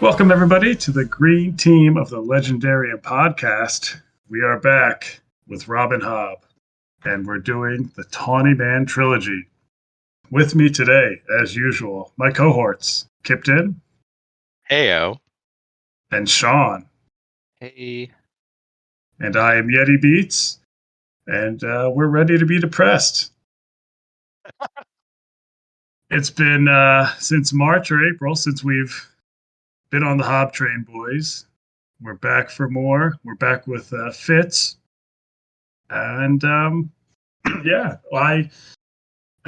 Welcome, everybody, to the Green Team of the Legendarium podcast. We are back with Rob and Hobb, and we're doing the Tawny Man trilogy. With me today, as usual, my cohorts, Kyptan. Heyo. And Sean. Hey. And I am Yettibeats, and we're ready to be depressed. It's been since March or April since we've been on the Hobb train, boys. We're back for more. We're back with Fitz. And yeah, well, I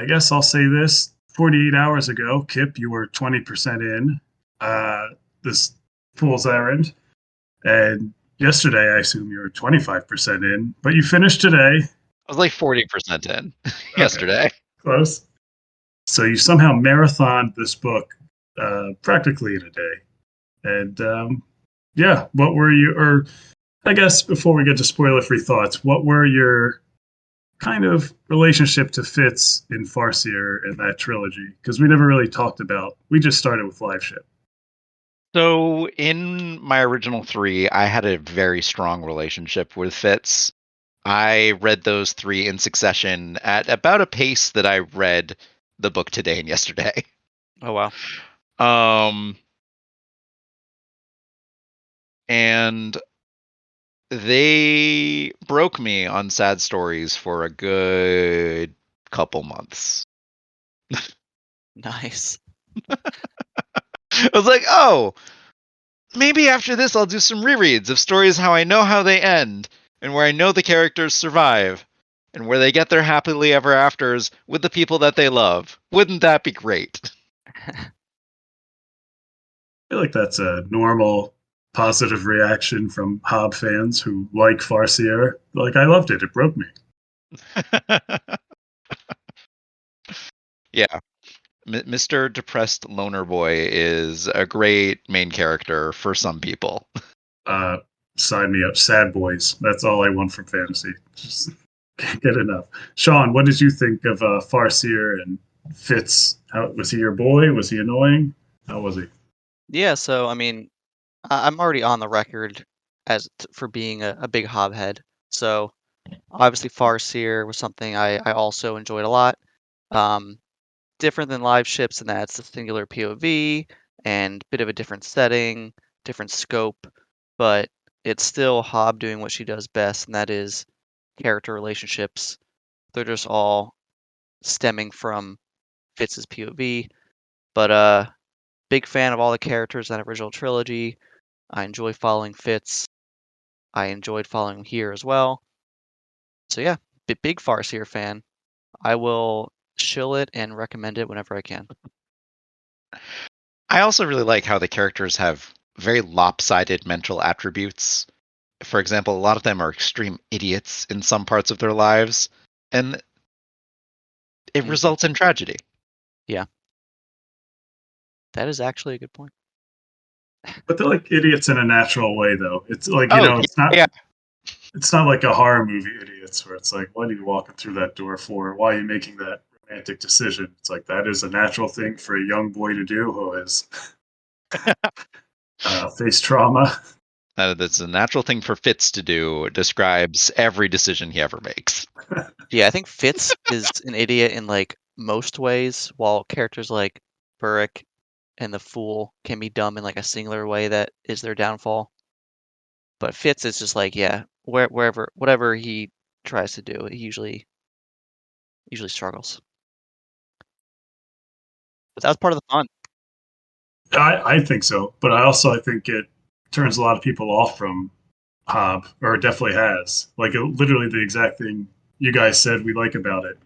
guess I'll say this. 48 hours ago, Kip, you were 20% in this Fool's Errand. And yesterday, I assume you were 25% in. But you finished today. I was like 40% in yesterday. Close. So you somehow marathoned this book practically in a day. And yeah, what were you, or I guess before we get to spoiler-free thoughts, what were your kind of relationship to Fitz in Farseer in that trilogy? Because we never really talked about, we just started with Liveship. So in my original 3, I had a very strong relationship with Fitz. I read those 3 in succession at about a pace that I read the book today and yesterday. Oh, wow. And they broke me on sad stories for a good couple months. Nice. I was like, oh, maybe after this I'll do some rereads of stories how I know how they end, and where I know the characters survive, and where they get their happily ever afters with the people that they love. Wouldn't that be great? I feel like that's a normal positive reaction from Hobb fans who like Farseer. Like, I loved it. It broke me. Yeah. Mr. Depressed Loner Boy is a great main character for some people. Sign me up. Sad boys. That's all I want from fantasy. Just can't get enough. Sean, what did you think of Farseer and Fitz? How, was he your boy? Was he annoying? How was he? Yeah, so, I mean, I'm already on the record for being a big Hobb head. So, obviously, Farseer was something I also enjoyed a lot. Different than live ships in that it's a singular POV and a bit of a different setting, different scope, but it's still Hobb doing what she does best, and that is character relationships. They're just all stemming from Fitz's POV. But big fan of all the characters in that original trilogy. I enjoy following Fitz. I enjoyed following him here as well. So yeah, big Farseer fan. I will shill it and recommend it whenever I can. I also really like how the characters have very lopsided mental attributes. For example, a lot of them are extreme idiots in some parts of their lives, and it results in tragedy. Yeah. That is actually a good point. But they're like idiots in a natural way, though. It's like, it's not. Yeah. It's not like a horror movie idiots where it's like, what are you walking through that door for? Why are you making that romantic decision? It's like that is a natural thing for a young boy to do who has faced trauma. That's a natural thing for Fitz to do. It describes every decision he ever makes. Yeah, I think Fitz is an idiot in like most ways, while characters like Burrick and the Fool can be dumb in like a singular way that is their downfall. But Fitz is just like, yeah, whatever he tries to do, he usually struggles. But that was part of the fun. I think so, but I think it turns a lot of people off from Hobb, or definitely has. Like literally the exact thing you guys said we like about it.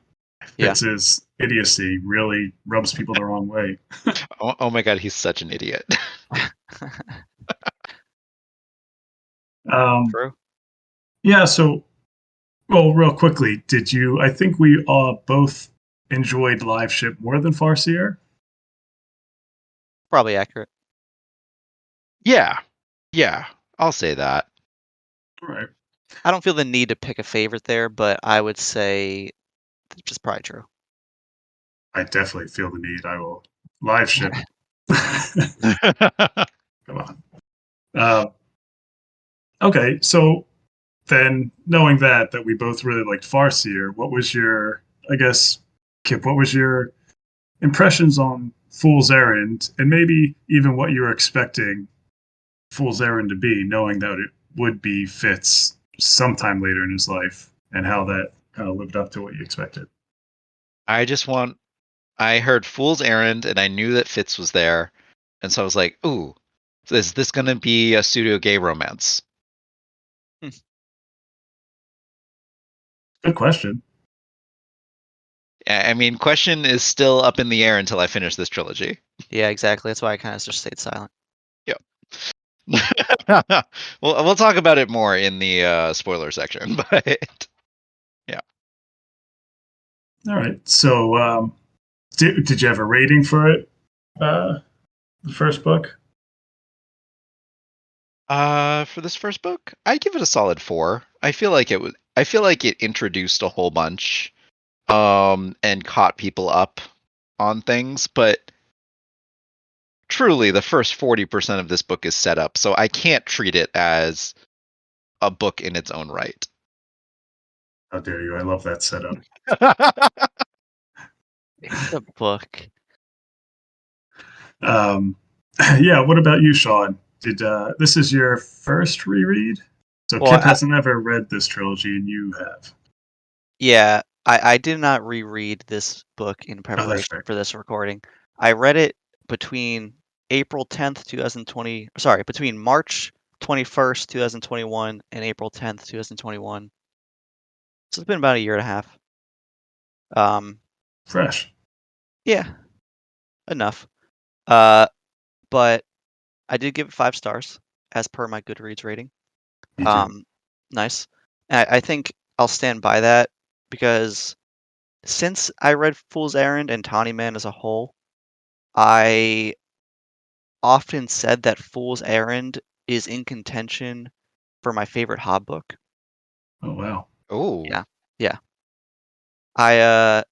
Fitz's idiocy really rubs people the wrong way. Oh my god, he's such an idiot. True. Yeah, so, well, real quickly, I think we both enjoyed Liveship more than Farseer? Probably accurate. Yeah, I'll say that. Right. I don't feel the need to pick a favorite there, but I would say it's probably true. I definitely feel the need. I will Liveship. Come on. Okay, so then knowing that we both really liked Farseer, what was your, I guess, Kip, what was your impressions on Fool's Errand, and maybe even what you were expecting Fool's Errand to be, knowing that it would be Fitz sometime later in his life, and how that kind of lived up to what you expected? I heard Fool's Errand, and I knew that Fitz was there, and so I was like, "Ooh, is this going to be a studio gay romance?" Good question. I mean, question is still up in the air until I finish this trilogy. Yeah, exactly. That's why I kind of just stayed silent. Yep. we'll talk about it more in the spoiler section, but yeah. All right. So, did you have a rating for it? The first book. For this first book, I give it a solid 4. I feel like it introduced a whole bunch, and caught people up on things, but truly the first 40% of this book is set up, so I can't treat it as a book in its own right. How dare you? I love that setup. It's a book. Yeah. What about you, Sean? Did this is your first reread? So Well, Kip hasn't ever read this trilogy, and you have. Yeah, I did not reread this book in Oh, that's preparation fair. for this recording. I read it between April 10th, 2020, sorry, between March 21st, 2021 and April 10th, 2021. So it's been about a year and a half. Fresh. Yeah, enough. But I did give it 5 stars as per my Goodreads rating. Me too. Nice. And I think I'll stand by that because since I read Fool's Errand and Tawny Man as a whole, I often said that Fool's Errand is in contention for my favorite Hobb book. Oh wow. Oh, Yeah, yeah. I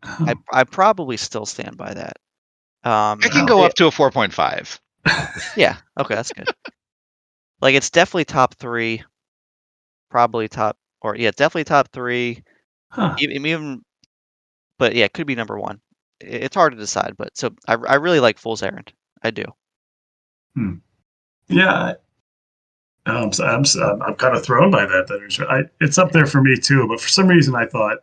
Oh, I probably still stand by that. I can wow. go up to a 4.5. Yeah, okay, that's good. Like it's definitely top 3, probably top, or yeah, definitely top 3. Huh. Even, but yeah, it could be number 1. It's hard to decide, but so I really like Fool's Errand. I do. Hmm. Yeah. I'm kind of thrown by that. It's up there for me too, but for some reason I thought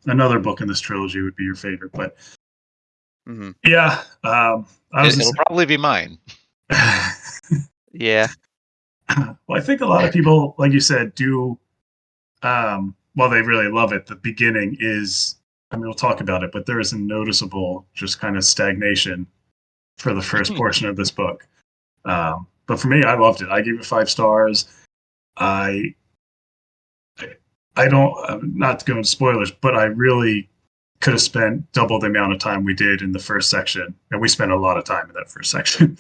another book in this trilogy would be your favorite. But Hmm. yeah, I was. It'll probably be mine. Yeah. Well, I think a lot of people, like you said, do. Well, they really love it. The beginning is. I mean, we'll talk about it, but there is a noticeable just kind of stagnation for the first portion of this book. But for me, I loved it. I gave it 5 stars. I I don't not to go into spoilers, but I really could have spent double the amount of time we did in the first section, and we spent a lot of time in that first section.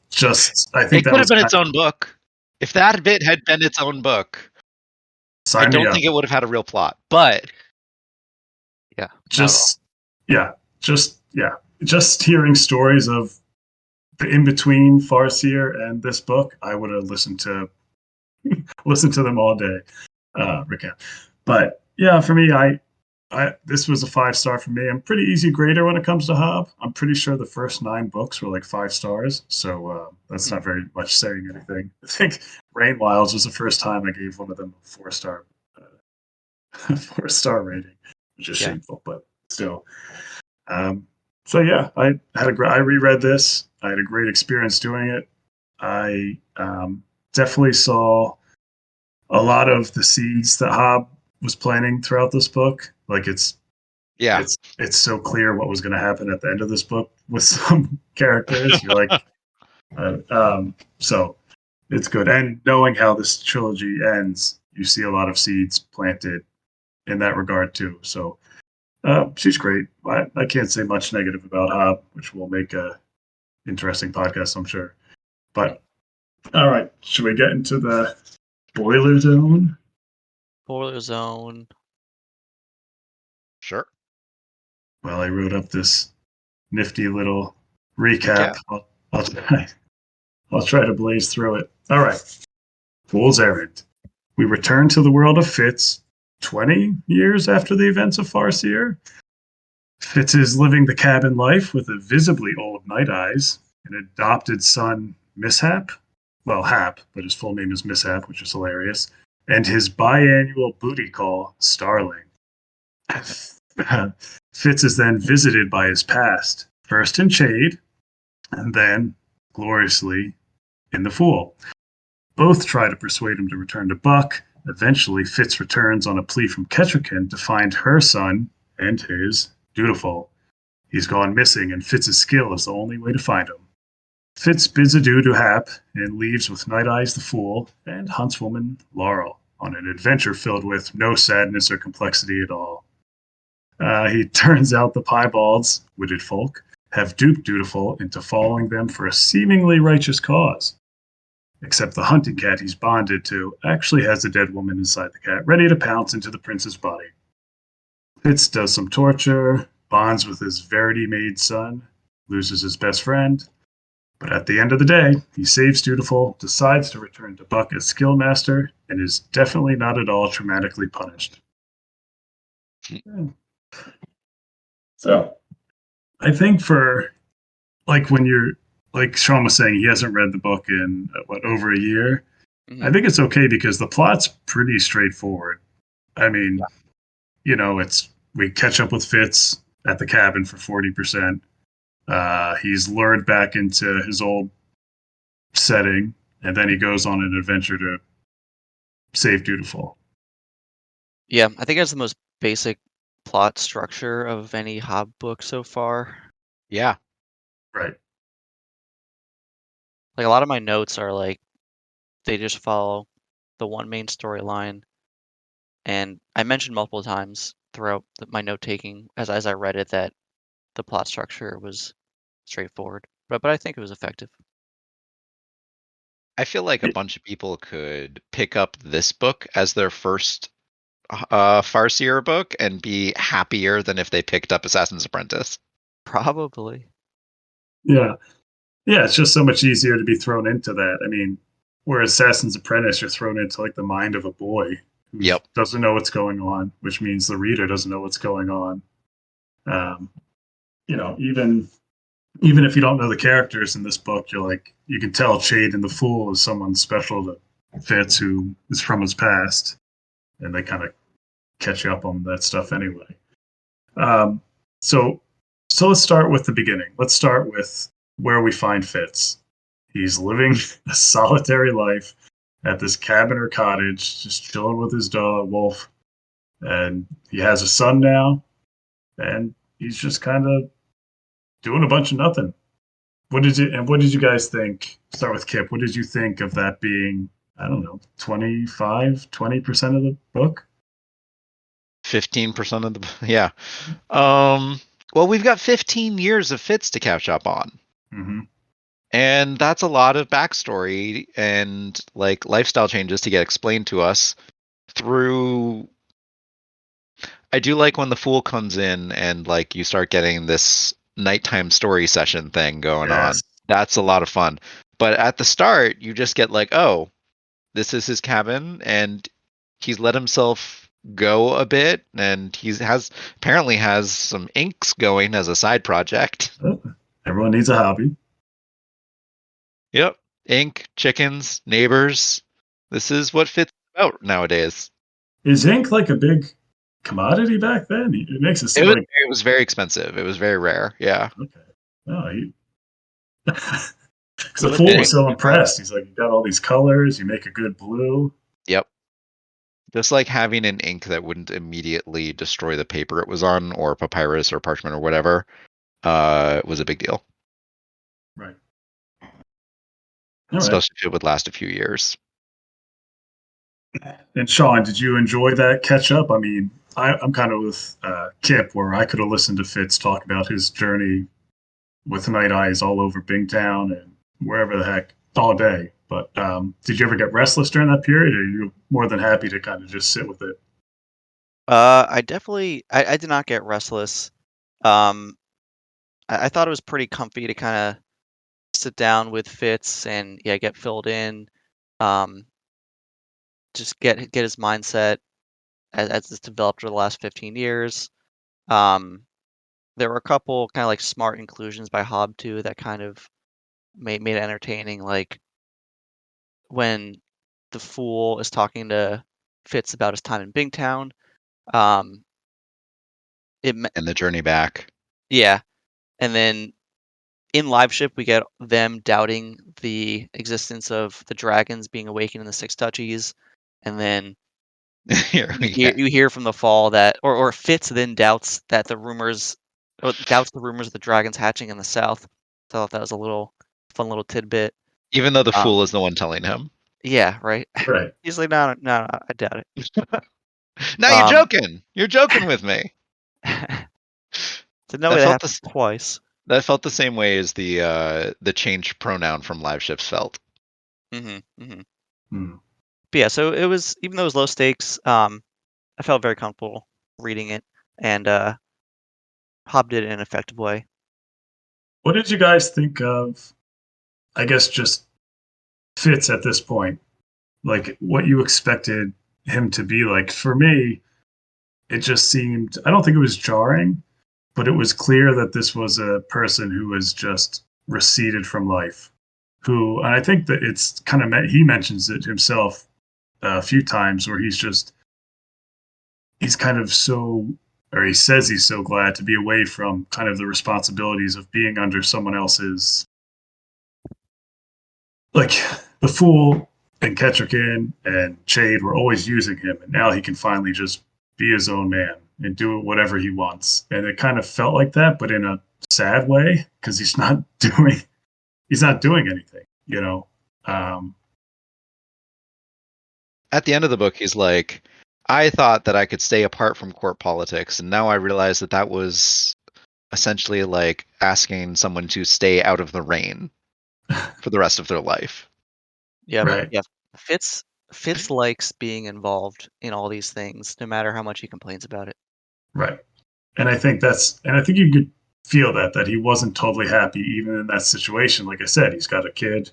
Just I think It that could have was been kind its of own book. If that bit had been its own book, I sign me don't up. think it would have had a real plot. But Yeah. Not at all. Just yeah, just hearing stories of the in between Farseer and this book, I would have listened to them all day. Recount, but yeah, for me, I this was a 5 star for me. I'm pretty easy grader when it comes to Hobb. I'm pretty sure the first 9 books were like 5 stars, so that's not very much saying anything. I think Rain Wilds was the first time I gave one of them a 4 star 4 star rating, which is Yeah. shameful, but still. Um, so yeah, I reread this. I had a great experience doing it. I definitely saw a lot of the seeds that Hobb was planting throughout this book. Like yeah, it's so clear what was going to happen at the end of this book with some characters. You're like, so it's good. And knowing how this trilogy ends, you see a lot of seeds planted in that regard too. So she's great. I can't say much negative about Hobb, which will make a interesting podcast, I'm sure. But all right, should we get into the spoiler zone? Spoiler zone. sure. Well, I wrote up this nifty little recap. Recap. I'll try. I'll try to blaze through it. All right. Fool's Errand. We return to the world of Fitz 20 years after the events of Farseer. Fitz is living the cabin life with a visibly old Night Eyes, an adopted son, Mishap. Well, Hap, but his full name is Mishap, which is hilarious. And his biannual booty call, Starling. Fitz is then visited by his past, first in Shade, and then, gloriously, in The Fool. Both try to persuade him to return to Buck. Eventually, Fitz returns on a plea from Ketchikan to find her son and his dutiful. He's gone missing, and Fitz's skill is the only way to find him. Fitz bids adieu to Hap and leaves with Night Eyes the Fool and huntswoman Laurel on an adventure filled with no sadness or complexity at all. He turns out the piebalds, witted folk, have duped Dutiful into following them for a seemingly righteous cause. Except the hunting cat he's bonded to actually has a dead woman inside the cat, ready to pounce into the prince's body. Fitz does some torture, bonds with his Verity-made son, loses his best friend, but at the end of the day, he saves Dutiful, decides to return to Buck as Skillmaster, and is definitely not at all traumatically punished. So, I think for, like, when you're, like Sean was saying, he hasn't read the book in, over a year. I think it's okay because the plot's pretty straightforward. I mean, we catch up with Fitz at the cabin for 40%. He's lured back into his old setting, and then he goes on an adventure to save Dutiful. Yeah, I think that's the most basic plot structure of any Hobb book so far. Yeah. Right. Like, a lot of my notes are like, they just follow the one main storyline. And I mentioned multiple times throughout my note taking as I read it that the plot structure was straightforward, but I think it was effective. I feel like a bunch of people could pick up this book as their first Farseer book and be happier than if they picked up Assassin's Apprentice. Probably. Yeah. Yeah, it's just so much easier to be thrown into that. I mean, whereas Assassin's Apprentice, you're thrown into like the mind of a boy who doesn't know what's going on, which means the reader doesn't know what's going on. Even if you don't know the characters in this book, you can tell Shade and the Fool is someone special to Fitz who is from his past, and they kind of catch you up on that stuff anyway. So let's start with the beginning. Let's start with where we find Fitz. He's living a solitary life at this cabin or cottage, just chilling with his dog, Wolf. And he has a son now, and he's just kind of doing a bunch of nothing. What did you guys think? Start with Kip. What did you think of that being, I don't know, 20% of the book? 15% of the yeah. Well, we've got 15 years of Fitz to catch up on. Mm-hmm. And that's a lot of backstory and like lifestyle changes to get explained to us through. I do like when the Fool comes in and like you start getting this nighttime story session thing going on. That's a lot of fun. But at the start, you just get like, oh, this is his cabin, and he's let himself go a bit, and apparently has some inks going as a side project. Everyone needs a hobby. Yep. Ink, chickens, neighbors. This is what Fitz about nowadays. Is ink like a big commodity back then? It makes it seem like it was very expensive. It was very rare. Yeah. Okay. Oh, because the Fool was so impressed. He's like, you got all these colors. You make a good blue. Yep. Just like having an ink that wouldn't immediately destroy the paper it was on, or papyrus or parchment or whatever, was a big deal. Right. Especially if it would last a few years. And Sean, did you enjoy that catch up? I mean, I'm kind of with Kip, where I could have listened to Fitz talk about his journey with Night Eyes all over Bingtown and wherever the heck all day. But did you ever get restless during that period, or are you more than happy to kind of just sit with it? I did not get restless. I thought it was pretty comfy to kind of sit down with Fitz and get filled in. Just get his mindset as it's developed over the last 15 years. There were a couple kind of like smart inclusions by Hobb too that kind of made it entertaining. Like when the Fool is talking to Fitz about his time in Bingtown. Um, And the journey back. Yeah, and then in Liveship we get them doubting the existence of the dragons being awakened in the Six Duchies, and then you hear from the Fall that, or Fitz then doubts that the rumors of the dragons hatching in the south. So I thought that was a fun little tidbit. Even though the Fool is the one telling him. Yeah, right. Right. He's like, no, I doubt it. Now you're joking. You're joking with me. So no way that happened twice. That felt the same way as the changed pronoun from Liveships felt. But yeah, so it was, even though it was low stakes, I felt very comfortable reading it, and Hobb did it in an effective way. What did you guys think of, I guess, just Fitz at this point? Like what you expected him to be like? For me, it just seemed, I don't think it was jarring, but it was clear that this was a person who was just receded from life. And I think that it's kind of, he mentions it himself a few times where he's kind of so, or he says he's so glad to be away from kind of the responsibilities of being under someone else's, like the Fool and Kettrick and Chade were always using him, and now he can finally just be his own man and do whatever he wants. And it kind of felt like that, but in a sad way, because he's not doing anything, you know. At the end of the book, he's like, I thought that I could stay apart from court politics, and now I realize that was essentially like asking someone to stay out of the rain for the rest of their life. Yeah, right. Yeah. Fitz likes being involved in all these things, no matter how much he complains about it. Right. And I think you could feel that he wasn't totally happy even in that situation. Like I said, he's got a kid,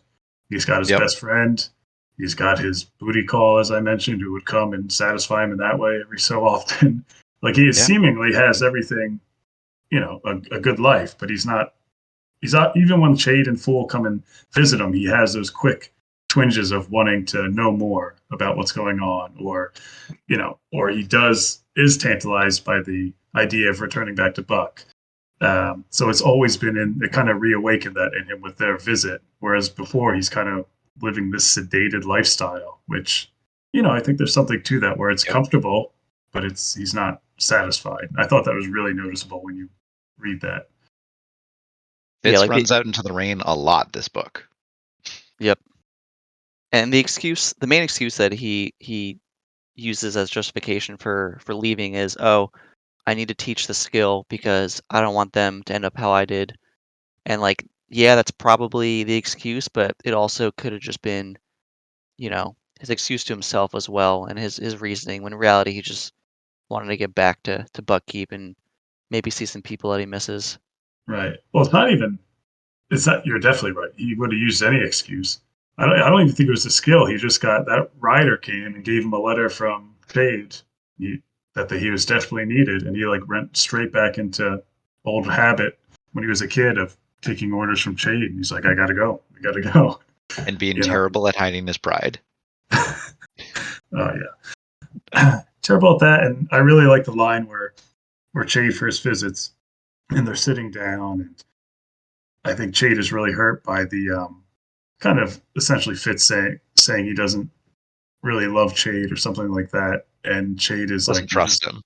he's got his best friend, he's got his booty call, as I mentioned, who would come and satisfy him in that way every so often. Like he seemingly has everything, a good life, but he's not, even when Chade and Fool come and visit him, he has those quick twinges of wanting to know more about what's going on, or he is tantalized by the idea of returning back to Buck. So it's always been it kind of reawakened that in him with their visit, whereas before he's kind of living this sedated lifestyle, which, I think there's something to that where it's comfortable, but he's not satisfied. I thought that was really noticeable when you read that. Fitz runs out into the rain a lot this book. Yep. And the main excuse that he uses as justification for leaving is, oh, I need to teach the skill because I don't want them to end up how I did. And like, yeah, that's probably the excuse, but it also could have just been, his excuse to himself as well, and his reasoning, when in reality he just wanted to get back to Buckkeep and maybe see some people that he misses. Right. Well, you're definitely right. He would have used any excuse. I don't even think it was the skill. He just got that rider came and gave him a letter from Chade that he was definitely needed, and he went straight back into old habit when he was a kid of taking orders from Chade. He's like, I gotta go. And being terrible at hiding his pride. Oh yeah. Terrible at that. And I really like the line where Chade first visits and they're sitting down, and I think Chade is really hurt by the kind of essentially Fitz saying he doesn't really love Chade or something like that. And Chade is doesn't trust him.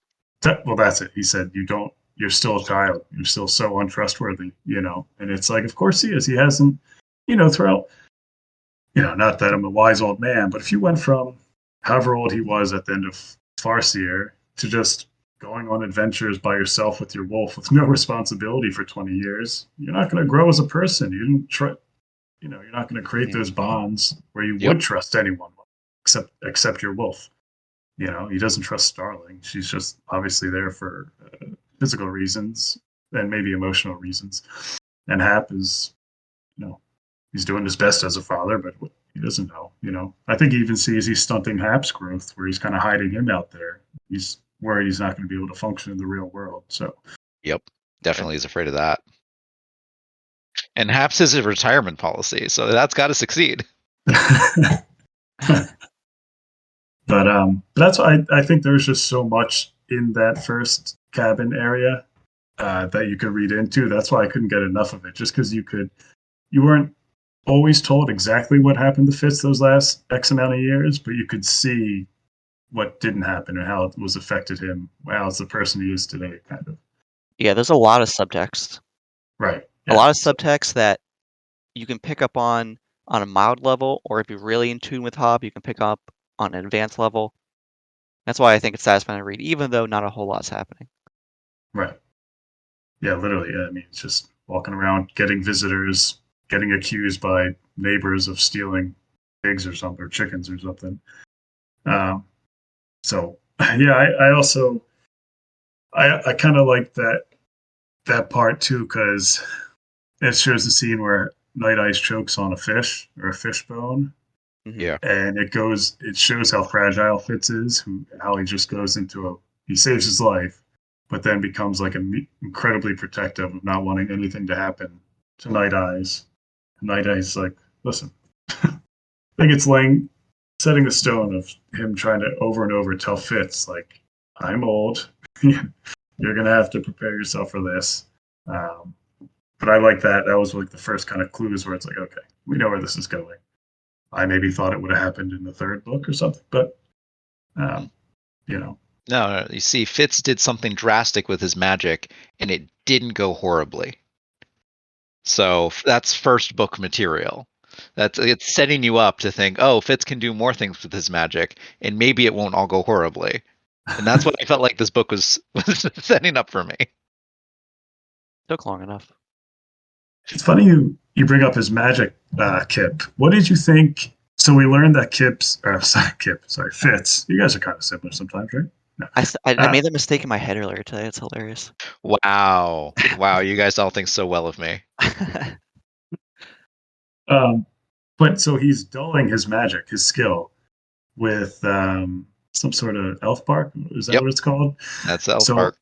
Well, that's it. He said, you're still a child. You're still so untrustworthy, and it's like, of course he is. He hasn't, throughout, not that I'm a wise old man, but if you went from however old he was at the end of Farseer to just going on adventures by yourself with your wolf with no responsibility for 20 years, you're not going to grow as a person. You didn't try, you're not going to create those bonds where you would trust anyone except your wolf. He doesn't trust Starling. She's just obviously there for physical reasons and maybe emotional reasons. And Hap is, he's doing his best as a father, but he doesn't know. I think he even sees he's stunting Hap's growth, where he's kind of hiding him out there. He's worried he's not going to be able to function in the real world. So, Yep, definitely is afraid of that. And Haps is a retirement policy, so that's got to succeed. but that's why I think there's just so much in that first cabin area that you could read into. That's why I couldn't get enough of it, just because you weren't always told exactly what happened to Fitz those last X amount of years, but you could see what didn't happen and how it was affected him as the person he is today, kind of. Yeah, there's a lot of subtext. Right. A lot of subtext that you can pick up on a mild level, or if you're really in tune with Hobb, you can pick up on an advanced level. That's why I think it's satisfying to read, even though not a whole lot's happening. Right. Yeah, literally. Yeah, I mean, it's just walking around, getting visitors, getting accused by neighbors of stealing pigs or something, or chickens or something. So yeah, I also I kind of like that part too, because it shows the scene where Night Eyes chokes on a fish or a fish bone. Yeah. And it shows how fragile Fitz is, how he just goes he saves his life, but then becomes like incredibly protective of not wanting anything to happen to Night Eyes. And Night Eyes is like, listen, I think it's setting the stone of him trying to over and over tell Fitz, like, I'm old. You're going to have to prepare yourself for this. But I like that. That was like the first kind of clues where it's like, okay, we know where this is going. I maybe thought it would have happened in the third book or something, but No, you see, Fitz did something drastic with his magic, and it didn't go horribly. So that's first book material. It's setting you up to think, oh, Fitz can do more things with his magic, and maybe it won't all go horribly. And that's what I felt like this book was setting up for me. Took long enough. It's funny you bring up his magic, Kip. What did you think? So we learned that Fitz. You guys are kind of similar sometimes, right? No. I made that mistake in my head earlier today. It's hilarious. Wow. You guys all think so well of me. But so he's dulling his magic, his skill, with some sort of elf bark. Is that what it's called? That's elf bark.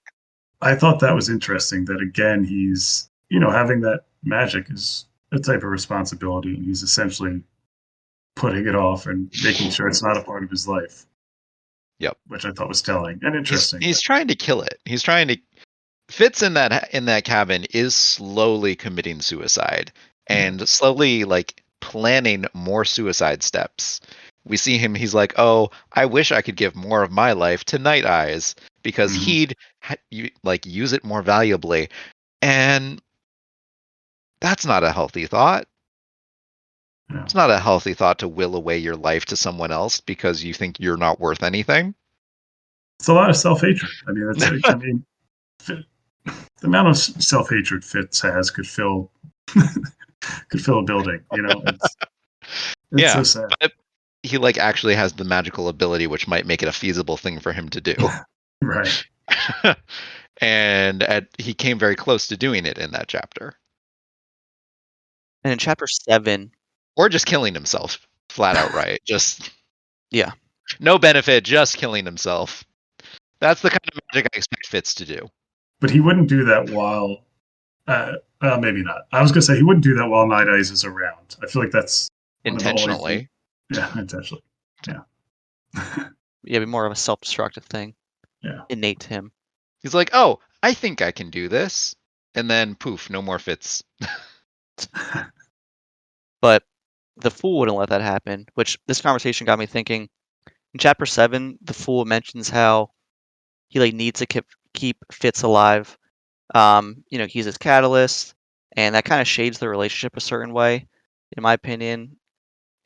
I thought that was interesting that, again, he's, having that magic is a type of responsibility, and he's essentially putting it off and making sure it's not a part of his life. Yep. Which I thought was telling and interesting. He's trying to kill it. Fitz in that cabin is slowly committing suicide and slowly like planning more suicide steps. We see him, he's like, oh, I wish I could give more of my life to Night Eyes because he'd use it more valuably. And that's not a healthy thought. Yeah. It's not a healthy thought to will away your life to someone else because you think you're not worth anything. It's a lot of self-hatred. I mean, the amount of self-hatred Fitz has could fill a building. It's so sad. But he actually has the magical ability, which might make it a feasible thing for him to do. Right. And he came very close to doing it in that chapter. And in chapter 7, or just killing himself flat out, right? Just yeah, no benefit, just killing himself. That's the kind of magic I expect Fitz to do. But he wouldn't do that while maybe not. I was gonna say he wouldn't do that while Night Eyes is around. I feel like that's intentionally. Intentionally. Yeah. Be more of a self-destructive thing. Yeah. Innate to him. He's like, oh, I think I can do this. And then poof, no more Fitz. But the Fool wouldn't let that happen, which this conversation got me thinking. In chapter 7, the Fool mentions how he needs to keep Fitz alive. He's his catalyst, and that kind of shades the relationship a certain way, in my opinion.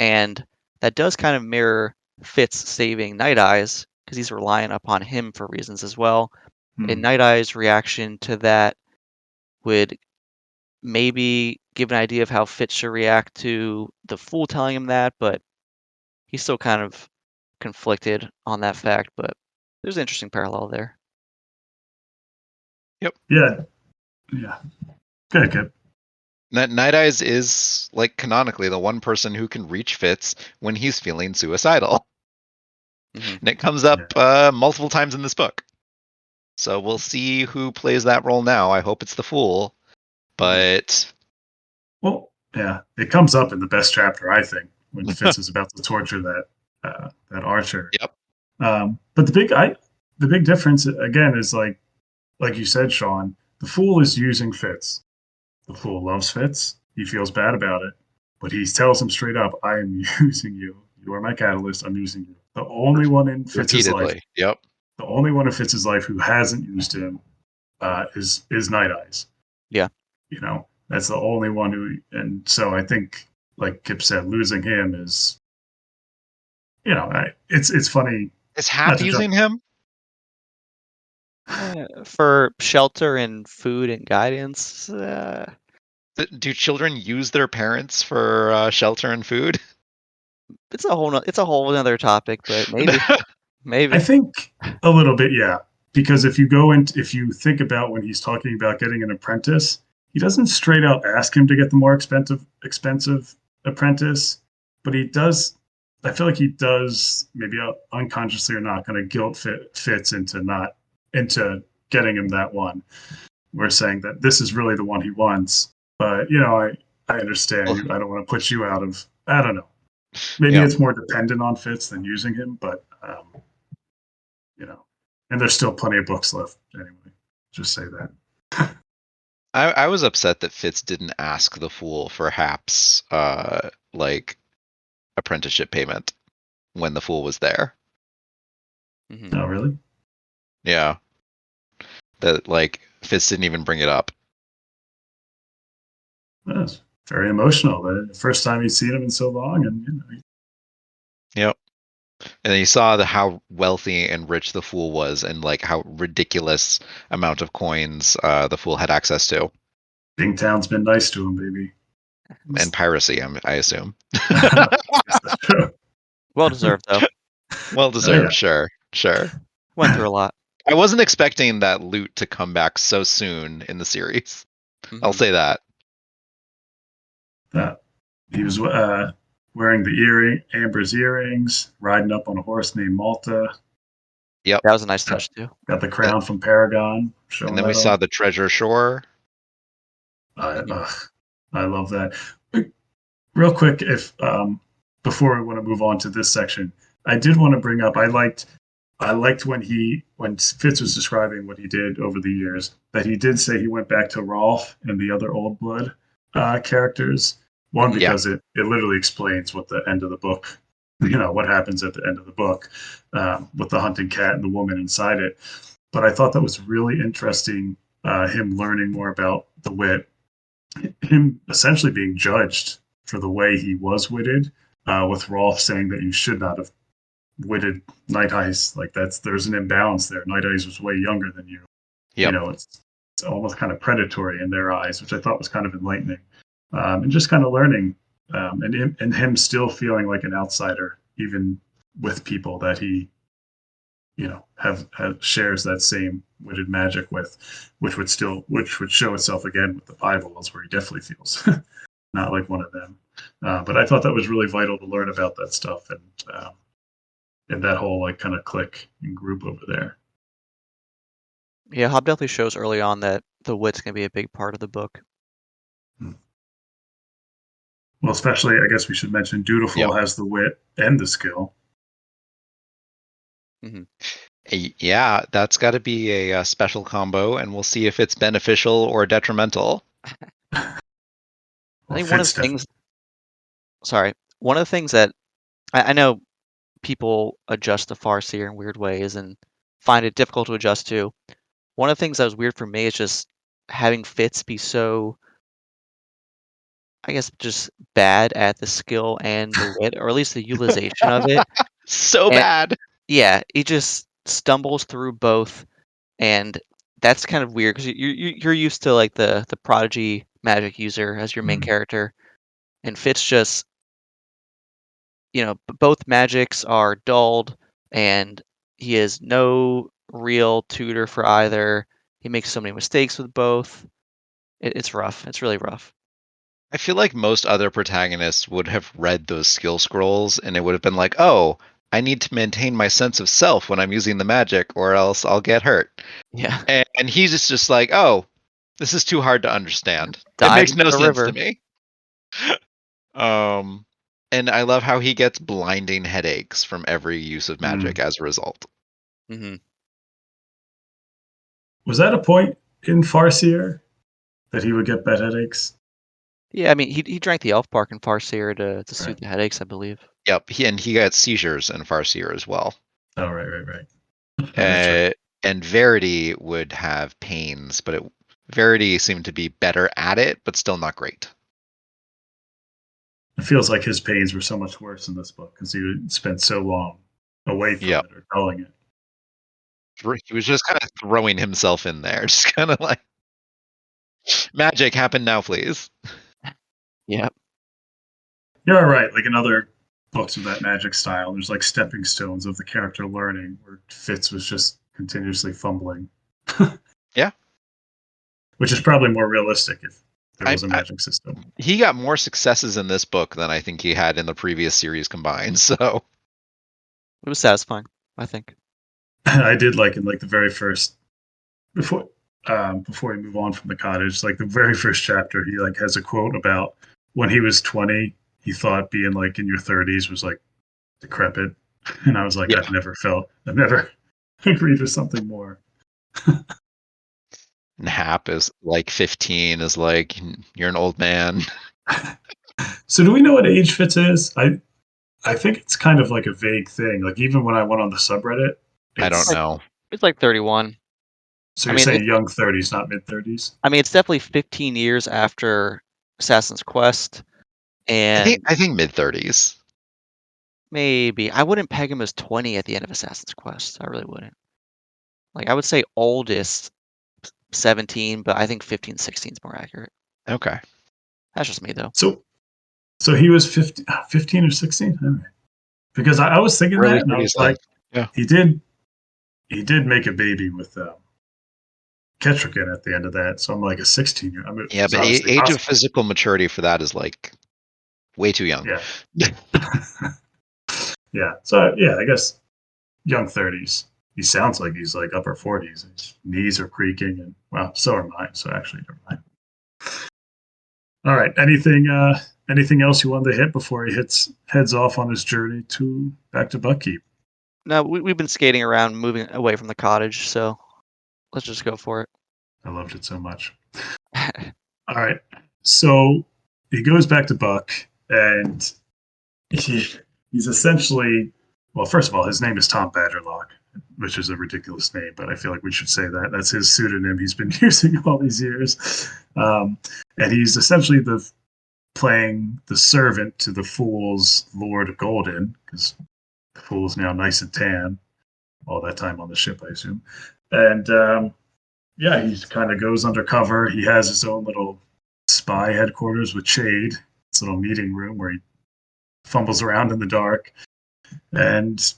And that does kind of mirror Fitz saving Night Eyes, because he's relying upon him for reasons as well. And Night Eyes' reaction to that would maybe give an idea of how Fitz should react to the Fool telling him that, but he's still kind of conflicted on that fact. But there's an interesting parallel there. Yep. Yeah. Good. Night Eyes is like canonically the one person who can reach Fitz when he's feeling suicidal, Mhm. and it comes up multiple times in this book. So we'll see who plays that role now. I hope it's the Fool, but Well, yeah, it comes up in the best chapter, I think, when Fitz is about to torture that archer. Yep. But the big difference again is like you said, Sean, the Fool is using Fitz. The Fool loves Fitz. He feels bad about it, but he tells him straight up, "I am using you. You are my catalyst. I'm using you." The only one in Fitz's life, Repeatedly. Yep. the only one in Fitz's life who hasn't used him is Night Eyes. Yeah. You know, that's the only one who, and so I think, like Kip said, losing him is, it's funny. Is Not Hap to jump. using him? For shelter and food and guidance. Do children use their parents for shelter and food? It's a whole other topic, but maybe. I Maybe. think a little bit, yeah. Because if you think about when he's talking about getting an apprentice, he doesn't straight out ask him to get the more expensive apprentice, but he does. I feel like he does, maybe unconsciously or not, kind of Fitz into getting him that one. We're saying that this is really the one he wants, but I understand you. I don't want to put you out of. I don't know. Maybe Yeah. it's more dependent on Fitz than using him, but and there's still plenty of books left anyway. Just say that. I was upset that Fitz didn't ask the Fool for Hap's like apprenticeship payment when the Fool was there. Mhm. Oh, really? Yeah. That like Fitz didn't even bring it up. That's very emotional. The first time he's seen him in so long, and Yep. And he saw how wealthy and rich the Fool was, and like how ridiculous amount of coins the Fool had access to, Bingtown's been nice to him, baby. and piracy. I assume. Well deserved though. Well deserved. Yeah. Sure. Went through a lot. I wasn't expecting that loot to come back so soon in the series. I'll Mhm. say that. He was wearing the Amber's earrings, riding up on a horse named Malta. That was a nice touch too. Got the crown from Paragon. Showing And then that we saw off. the treasure shore. I love that. Real quick, if before we want to move on to this section, I did want to bring up. I liked when Fitz was describing what he did over the years, that he did say he went back to Rolf and the other Old Blood characters. One, Yeah. because it literally explains what the end of the book, what happens at the end of the book with the hunting cat and the woman inside it. But I thought that was really interesting. Him learning more about the wit, him essentially being judged for the way he was witted, with Rolf saying that you should not have witted Night Eyes. Like there's an imbalance there. Night Eyes was way younger than you. Yep. It's almost kind of predatory in their eyes, which I thought was kind of enlightening, and just kind of learning, and him still feeling like an outsider, even with people that he, have shares that same witted magic with, which would show itself again with the Bibles, where he definitely feels not like one of them. But I thought that was really vital to learn about that stuff, and that whole like kind of clique and group over there. Yeah, Hobb definitely shows early on that the wit's gonna be a big part of the book. Well, especially, I guess we should mention Dutiful Yep. has the wit and the skill. Mm-hmm. Yeah, that's got to be a special combo, and we'll see if it's beneficial or detrimental. I Well, think one of Fitz the things. Sorry, one of the things that I know people adjust to Farseer in weird ways and find it difficult to adjust to. One of the things that was weird for me is just having Fitz be so, I guess, just bad at the skill and the wit, or at least the utilization of it. So And bad. yeah, he just stumbles through both, and that's kind of weird because you're used to like the prodigy magic user as your main character, and Fitz just both magics are dulled, and he has no real tutor for either. He makes so many mistakes with both. It's rough. It's really rough. I feel like most other protagonists would have read those skill scrolls and it would have been like, oh, I need to maintain my sense of self when I'm using the magic or else I'll get hurt. Yeah. And he's just like, oh, this is too hard to understand. It Dive makes into no the sense river. to me. And I love how he gets blinding headaches from every use of magic as a result. Hmm. Was that a point in Farseer that he would get bed headaches? Yeah, I mean, he drank the elf bark in Farseer to soothe Right. the headaches, I believe. Yep, he got seizures in Farseer as well. Oh, right. Oh, that's right. And Verity would have pains, but Verity seemed to be better at it, but still not great. It feels like his pains were so much worse in this book because he would spend so long away from it or dulling it. He was just kind of throwing himself in there, just kind of like, magic, happen now, please. Yep. You're all right. Like in other books of that magic style, there's like stepping stones of the character learning, where Fitz was just continuously fumbling. Yeah. Which is probably more realistic if there was a magic system. He got more successes in this book than I think he had in the previous series combined, so. It was satisfying, I think. I did like in like the very first before we move on from the cottage, like the very first chapter, he like has a quote about when he was 20, he thought being like in your 30s was like decrepit, and I was like, Yeah. I've never agreed with something more. And Hap is like 15, is like, you're an old man. So do we know what age Fitz is? I think it's kind of like a vague thing. Like even when I went on the subreddit, I don't know. It's like 31. So you're saying young 30s, not mid 30s? I mean, it's definitely 15 years after Assassin's Quest, and I think mid 30s. maybe I wouldn't peg him as 20 at the end of Assassin's Quest. I really wouldn't. Like I would say oldest 17, but I think 15, 16 is more accurate. Okay. That's just me though. So he was 15 or 16? Because I was thinking Early that, and I was 30s then. like, Yeah. he did make a baby with Ketrigan at the end of that. So I'm like a 16-year. I mean, Yeah, but age of physical maturity for that is like way too young. Yeah. Yeah. So yeah, I guess young 30s. He sounds like he's like upper 40s. His knees are creaking, and well, so are mine. So actually, never mind. All right. Anything else you wanted to hit before he heads off on his journey back to Buckkeep? No, we've been skating around, moving away from the cottage, so let's just go for it. I loved it so much. All right. So he goes back to Buck, and he's essentially, well, first of all, his name is Tom Badgerlock, which is a ridiculous name, but I feel like we should say that. That's his pseudonym he's been using all these years. And he's essentially playing the servant to the Fool's Lord Golden, because the Fool's now nice and tan, all that time on the ship, I assume. And yeah, he kind of goes undercover. He has his own little spy headquarters with Shade, this little meeting room where he fumbles around in the dark. And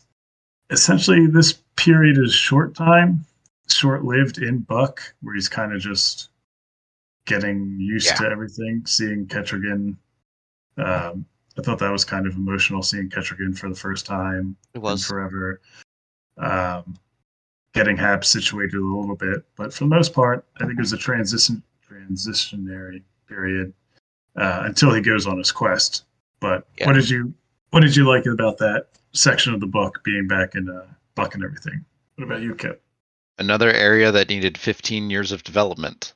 essentially, this period is short-lived in Buck, where he's kind of just getting used to everything, seeing Ketrigan. I thought that was kind of emotional, seeing Ketrigan for the first time in forever. Getting Hap situated a little bit, but for the most part, I think it was a transitionary period until he goes on his quest. But what did you like about that section of the book, being back in Buck and everything? What about you, Kip? Another area that needed 15 years of development.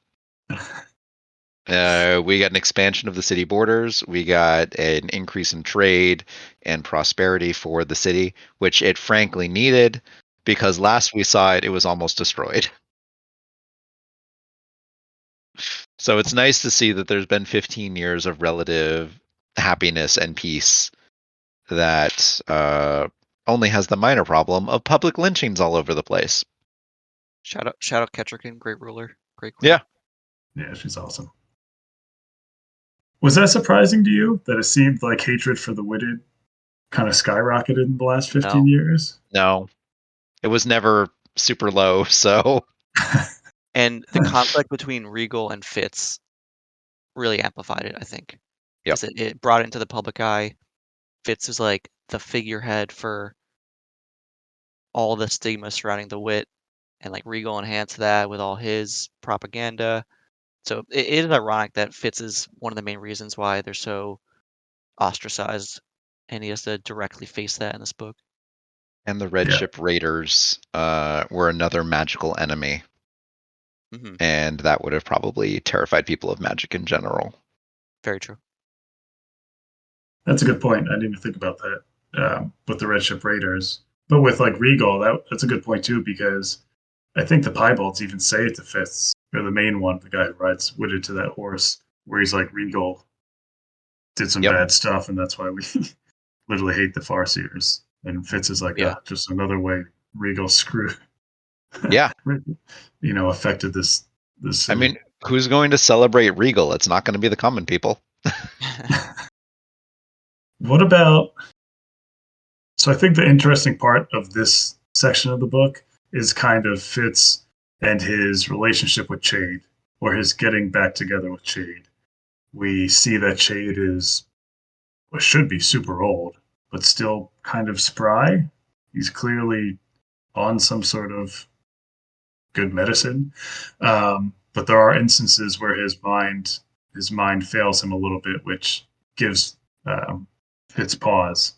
We got an expansion of the city borders. We got an increase in trade and prosperity for the city, which it frankly needed, because last we saw it, it was almost destroyed. So it's nice to see that there's been 15 years of relative happiness and peace that only has the minor problem of public lynchings all over the place. Shout out Ketrigan, great ruler, great queen. Yeah, she's awesome. Was that surprising to you that it seemed like hatred for the Witted kind of skyrocketed in the last 15 years? No, it was never super low. So, and the conflict between Regal and Fitz really amplified it, I think. Yep. 'Cause it brought it into the public eye. Fitz is like the figurehead for all the stigma surrounding the wit, and like Regal enhanced that with all his propaganda. So it is ironic that Fitz is one of the main reasons why they're so ostracized, and he has to directly face that in this book. And the Red Yeah. Ship Raiders were another magical enemy, Hmm. and that would have probably terrified people of magic in general. Very true. That's a good point. I didn't even think about that with the Red Ship Raiders. But with like Regal, that's a good point too, because I think the Piebalds even say it to Fitz, or the main one, the guy who rides Wooded to that horse, where he's like, Regal did some Yep. bad stuff, and that's why we literally hate the Farseers. And Fitz is like, Yeah. just another way Regal screwed, Yeah. affected this. I mean, who's going to celebrate Regal? It's not going to be the common people. What about? So I think the interesting part of this section of the book is kind of Fitz and his relationship with Chade, or his getting back together with Chade. We see that Chade is, well, should be super old, but still kind of spry. He's clearly on some sort of good medicine, but there are instances where his mind fails him a little bit, which gives Fitz pause.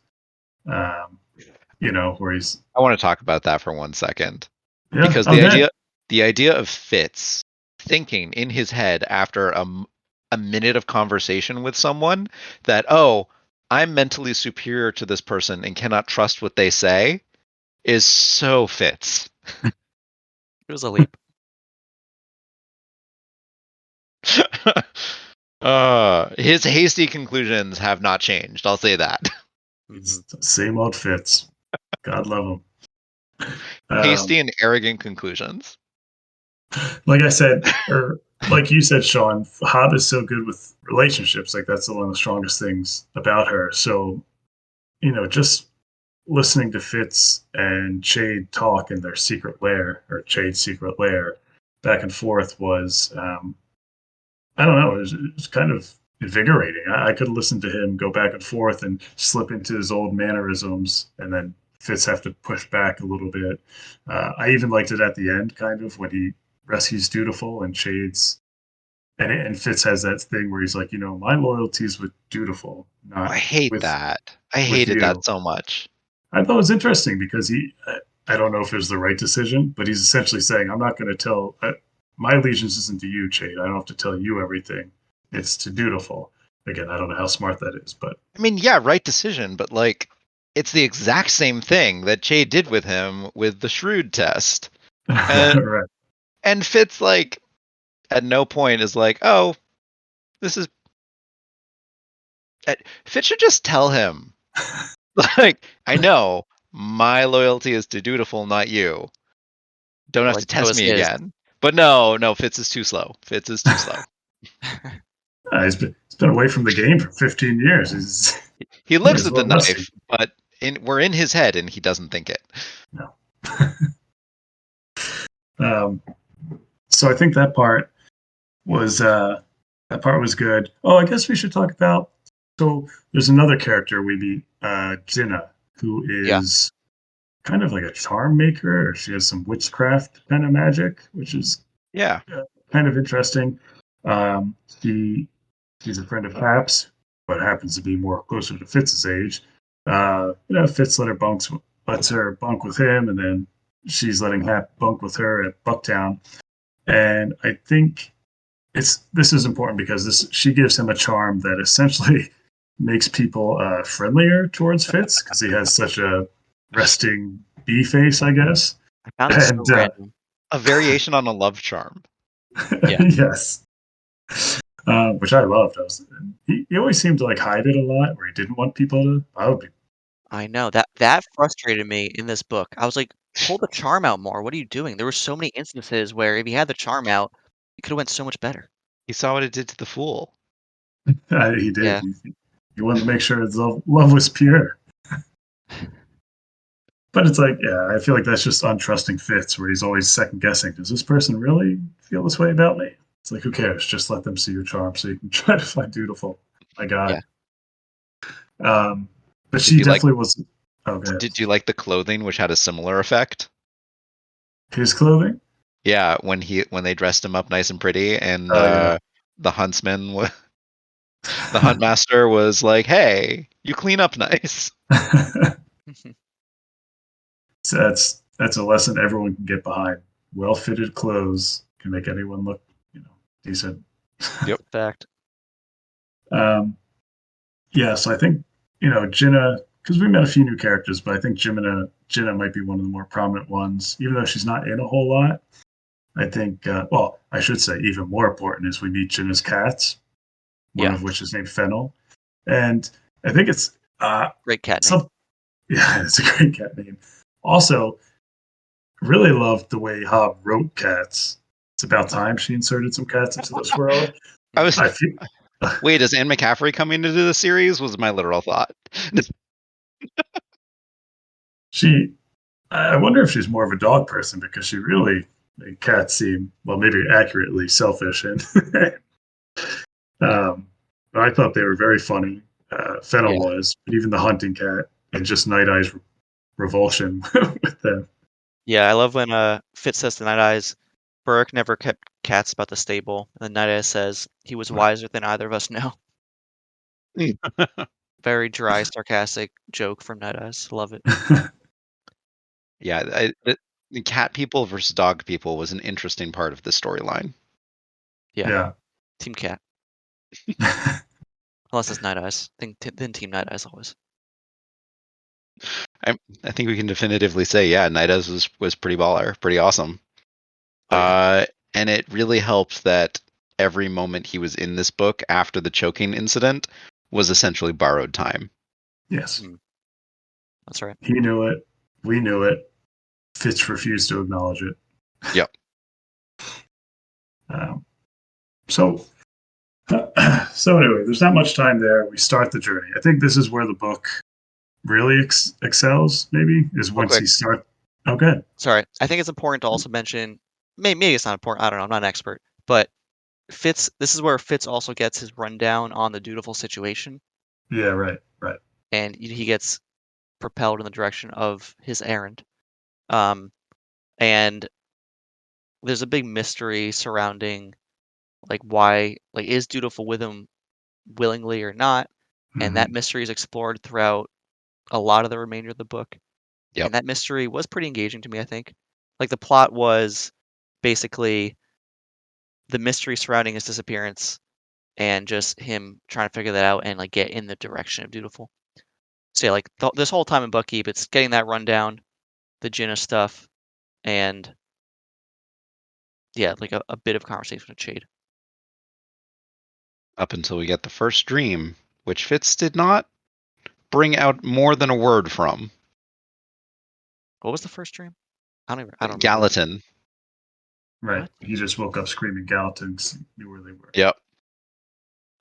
Where he's I want to talk about that for 1 second. yeah, Because the idea of Fitz thinking in his head after a minute of conversation with someone that, oh, I'm mentally superior to this person and cannot trust what they say is so Fitz. It was a leap. His hasty conclusions have not changed. I'll say that. It's the same old Fitz. God love him. Hasty and arrogant conclusions. Like I said, or like you said, Sean, Hobb is so good with relationships. Like that's one of the strongest things about her. So, just listening to Fitz and Chade talk in their secret lair, or Chade's secret lair, back and forth was, I don't know, it was kind of invigorating. I could listen to him go back and forth and slip into his old mannerisms, and then Fitz have to push back a little bit. I even liked it at the end, kind of when he rescues Dutiful and Chade's, and Fitz has that thing where he's like, my loyalty is with Dutiful, not I hate with that. I with hated you. that so much. I thought it was interesting because I don't know if it was the right decision, but he's essentially saying, I'm not going to tell, my allegiance isn't to you, Chade. I don't have to tell you everything. It's to Dutiful. Again, I don't know how smart that is, but. I mean, yeah, right decision, but like, it's the exact same thing that Chade did with him with the Shrewd test. Right. And Fitz, like, at no point is like, oh, this is. Fitz should just tell him. Like, I know my loyalty is to Dutiful, not you. Don't have to test me again. But no, Fitz is too slow. Fitz is too slow. He's been away from the game for 15 years. He looks at the knife, but we're in his head and he doesn't think it. No. So I think that part was good. Oh, I guess we should talk about. So there's another character we meet, Jinna, who is kind of like a charm maker, or she has some witchcraft kind of magic, which is kind of interesting. She's a friend of Hap's, but happens to be more closer to Fitz's age. Fitz lets her bunk with him, and then she's letting Hap bunk with her at Bucktown. And I think this is important because she gives him a charm that essentially makes people friendlier towards Fitz because he has such a resting bee face, I guess. I found this so random. A variation on a love charm. Yeah. Yes. Which I loved. He always seemed to like hide it a lot, where he didn't want people to. I know that frustrated me in this book. I was like, pull the charm out more. What are you doing? There were so many instances where if he had the charm out, it could have went so much better. He saw what it did to the fool. He did. Yeah. He wanted to make sure his love was pure. But it's like, I feel like that's just untrusting Fitz, where he's always second guessing. Does this person really feel this way about me? It's like, who cares? Just let them see your charm so you can try to find Dutiful. My God. Yeah. But Did she you like- definitely was. Okay. Did you like the clothing, which had a similar effect? His clothing? Yeah, when they dressed him up nice and pretty, and Oh, the huntsman, the huntmaster was like, "Hey, you clean up nice." So that's a lesson everyone can get behind. Well-fitted clothes can make anyone look, decent. Yep. Fact. Yeah, so I think, Jinna, because we met a few new characters, but I think Jinna might be one of the more prominent ones, even though she's not in a whole lot. I think, well, I should say even more important is we meet Jinna's cats, one Yeah. of which is named Fennel. And I think it's Great cat name. yeah, it's a great cat name. Also, really loved the way Hobb wrote cats. It's about time she inserted some cats into this world. I was. I feel, Wait, is Anne McCaffrey coming into the series? Was my literal thought. I wonder if she's more of a dog person because she really made cats seem, well, maybe accurately selfish. And but I thought they were very funny. Fennel Yeah. was, but even the hunting cat and just Night Eye's revulsion with them. Yeah, I love when Fitz says to Night Eyes, Burke never kept cats about the stable, and then Night Eyes says he was wiser than either of us know. Very dry, sarcastic joke from Night Eyes. Love it. Yeah, the cat people versus dog people was an interesting part of the storyline. Yeah. Team Cat. Unless it's Night Eyes. Then Team Night Eyes always. I think we can definitively say, yeah, Night Eyes was pretty baller, pretty awesome. Oh, yeah. And it really helped that every moment he was in this book after the choking incident was essentially borrowed time. Yes. That's right. He knew it. We knew it. Fitz refused to acknowledge it. Yep. So anyway, there's not much time there. We start the journey. I think this is where the book really excels, maybe, is once he starts. Oh, good. Sorry. I think it's important to also mention, maybe it's not important. I don't know. I'm not an expert. But Fitz, this is where Fitz also gets his rundown on the Dutiful situation. Yeah, right. And he gets propelled in the direction of his errand. And there's a big mystery surrounding why is Dutiful with him willingly or not, and that mystery is explored throughout a lot of the remainder of the book. Yep. And that mystery was pretty engaging to me, I think. The plot was basically the mystery surrounding his disappearance and just him trying to figure that out and get in the direction of Dutiful. So yeah, this whole time in Buckkeep, it's getting that rundown, the Jinna stuff, and yeah, a bit of conversation with Chade. Up until we get the first dream, which Fitz did not bring out more than a word from. What was the first dream? I don't remember. Gallatin. Right. What? He just woke up screaming Gallatins, knew where they were. Yep.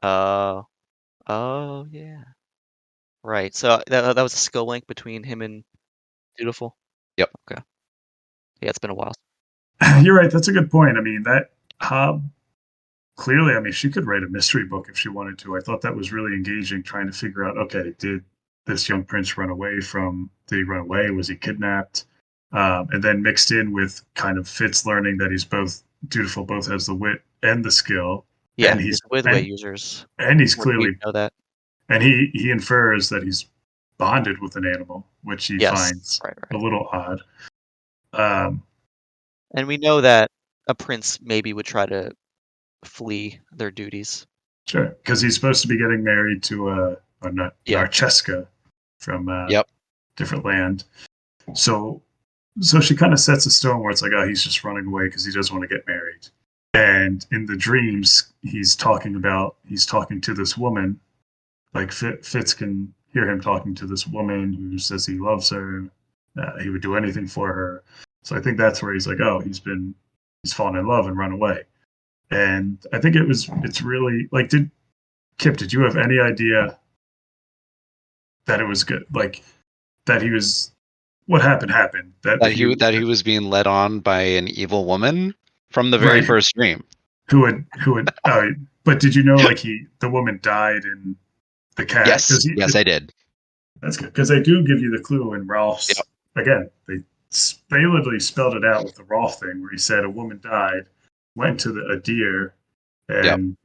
Oh yeah. Right. So that was a skill link between him and Dutiful. Yep. Okay. Yeah, it's been a while. You're right. That's a good point. I mean, that Hobb, clearly, I mean, she could write a mystery book if she wanted to. I thought that was really engaging, trying to figure out, okay, did this young prince run away did he run away? Was he kidnapped? And then mixed in with kind of Fitz learning that he's both Dutiful, both has the wit and the skill. Yeah, and he's with way users. And he's We clearly know that. And he infers that he's bonded with an animal, which he finds a little odd. And we know that a prince maybe would try to flee their duties. Sure, because he's supposed to be getting married to Narcheska from different land. So she kind of sets a stone where it's like, oh, he's just running away because he doesn't want to get married. And in the dreams, he's talking to this woman. Like Fitz can hear him talking to this woman who says he loves her. He would do anything for her. So I think that's where he's like, oh, he's fallen in love and run away. And I think it's really like, did you have any idea that it was good? Like that he was, what happened? That he was being led on by an evil woman from the very first dream. Who would? Oh, but did you know like the woman died in the cat? Yes, yes, I did. That's good because they do give you the clue in Yep. Ralph's. Again, they literally spelled it out with the Rolf thing where he said a woman died, went to a deer, Yep. and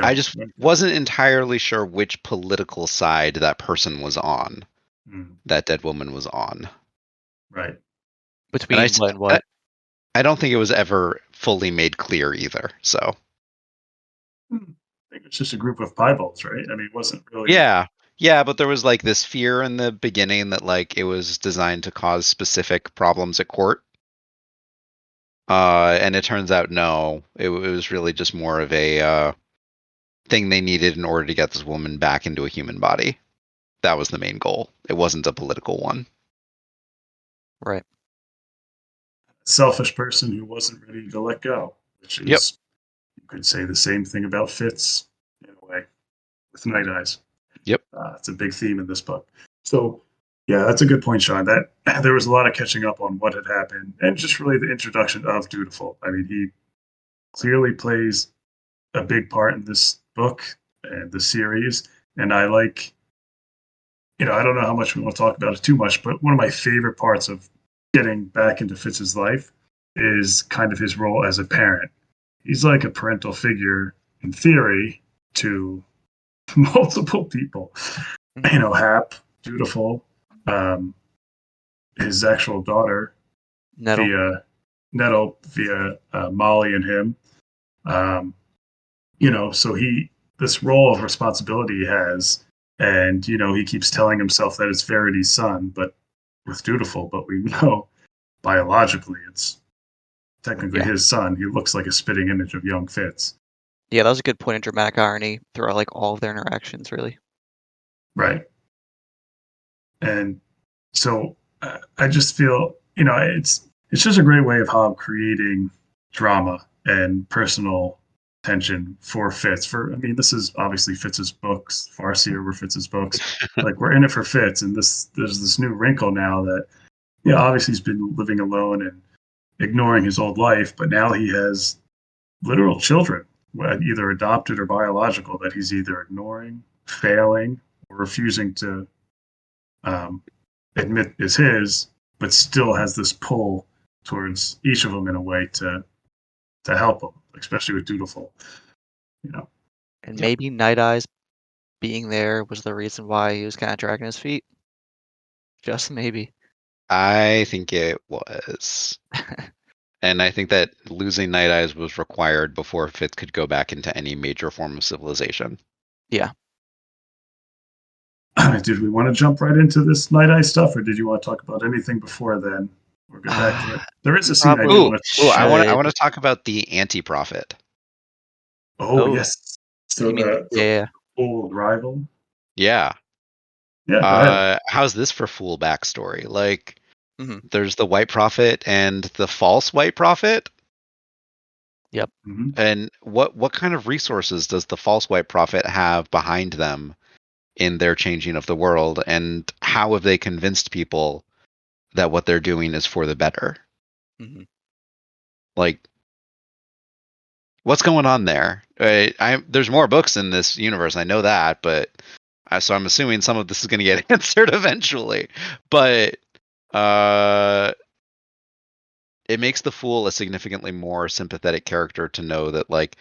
I just wasn't entirely sure which political side that person was on. That dead woman was on. Right. Between what and what? I don't think it was ever fully made clear either. So. I think it's just a group of piebalds, right? I mean, it wasn't really. Yeah, but there was like this fear in the beginning that like it was designed to cause specific problems at court. And it turns out no, it was really just more of a thing they needed in order to get this woman back into a human body. That was the main goal. It wasn't a political one. Right. Selfish person who wasn't ready to let go, which is, you could say the same thing about Fitz in a way with Night Eyes. Yep. It's a big theme in this book. So, yeah, that's a good point, Sean. That there was a lot of catching up on what had happened and just really the introduction of Dutiful. I mean, he clearly plays a big part in this book and the series. And I like, I don't know how much we want to talk about it too much, but one of my favorite parts of getting back into Fitz's life is kind of his role as a parent. He's like a parental figure in theory to multiple people. Hap, Dutiful, his actual daughter, Nettle via Molly and him. So this role of responsibility he has, and he keeps telling himself that it's Verity's son, but with Dutiful, but we know biologically it's technically his son. He looks like a spitting image of young Fitz. Yeah, that was a good point of dramatic irony throughout like all of their interactions, really. Right. And so I just feel, it's just a great way of Hobb creating drama and personal tension for Fitz. I mean, this is obviously Fitz's books. Farseer were Fitz's books. Like we're in it for Fitz, and there's this new wrinkle now that, obviously he's been living alone and ignoring his old life, but now he has literal children, either adopted or biological, that he's either ignoring, failing, or refusing to admit is his, but still has this pull towards each of them in a way to help him, especially with Dutiful. And maybe Night Eyes being there was the reason why he was kind of dragging his feet. Just maybe. I think it was. And I think that losing Night Eyes was required before Fitz could go back into any major form of civilization. Yeah. Did we want to jump right into this Night Eyes stuff, or did you want to talk about anything before then? Or get back to it. There is a scene I do want to. I want to talk about the anti-prophet. Oh yes. So the old rival. Yeah. Yeah. How's this for fool backstory? Like, there's the White Prophet and the false White Prophet. Yep. Mm-hmm. And what kind of resources does the false White Prophet have behind them in their changing of the world? And how have they convinced people that what they're doing is for the better? Mm-hmm. Like, what's going on there? There's more books in this universe, I know that, but so I'm assuming some of this is going to get answered eventually. But it makes the Fool a significantly more sympathetic character to know that like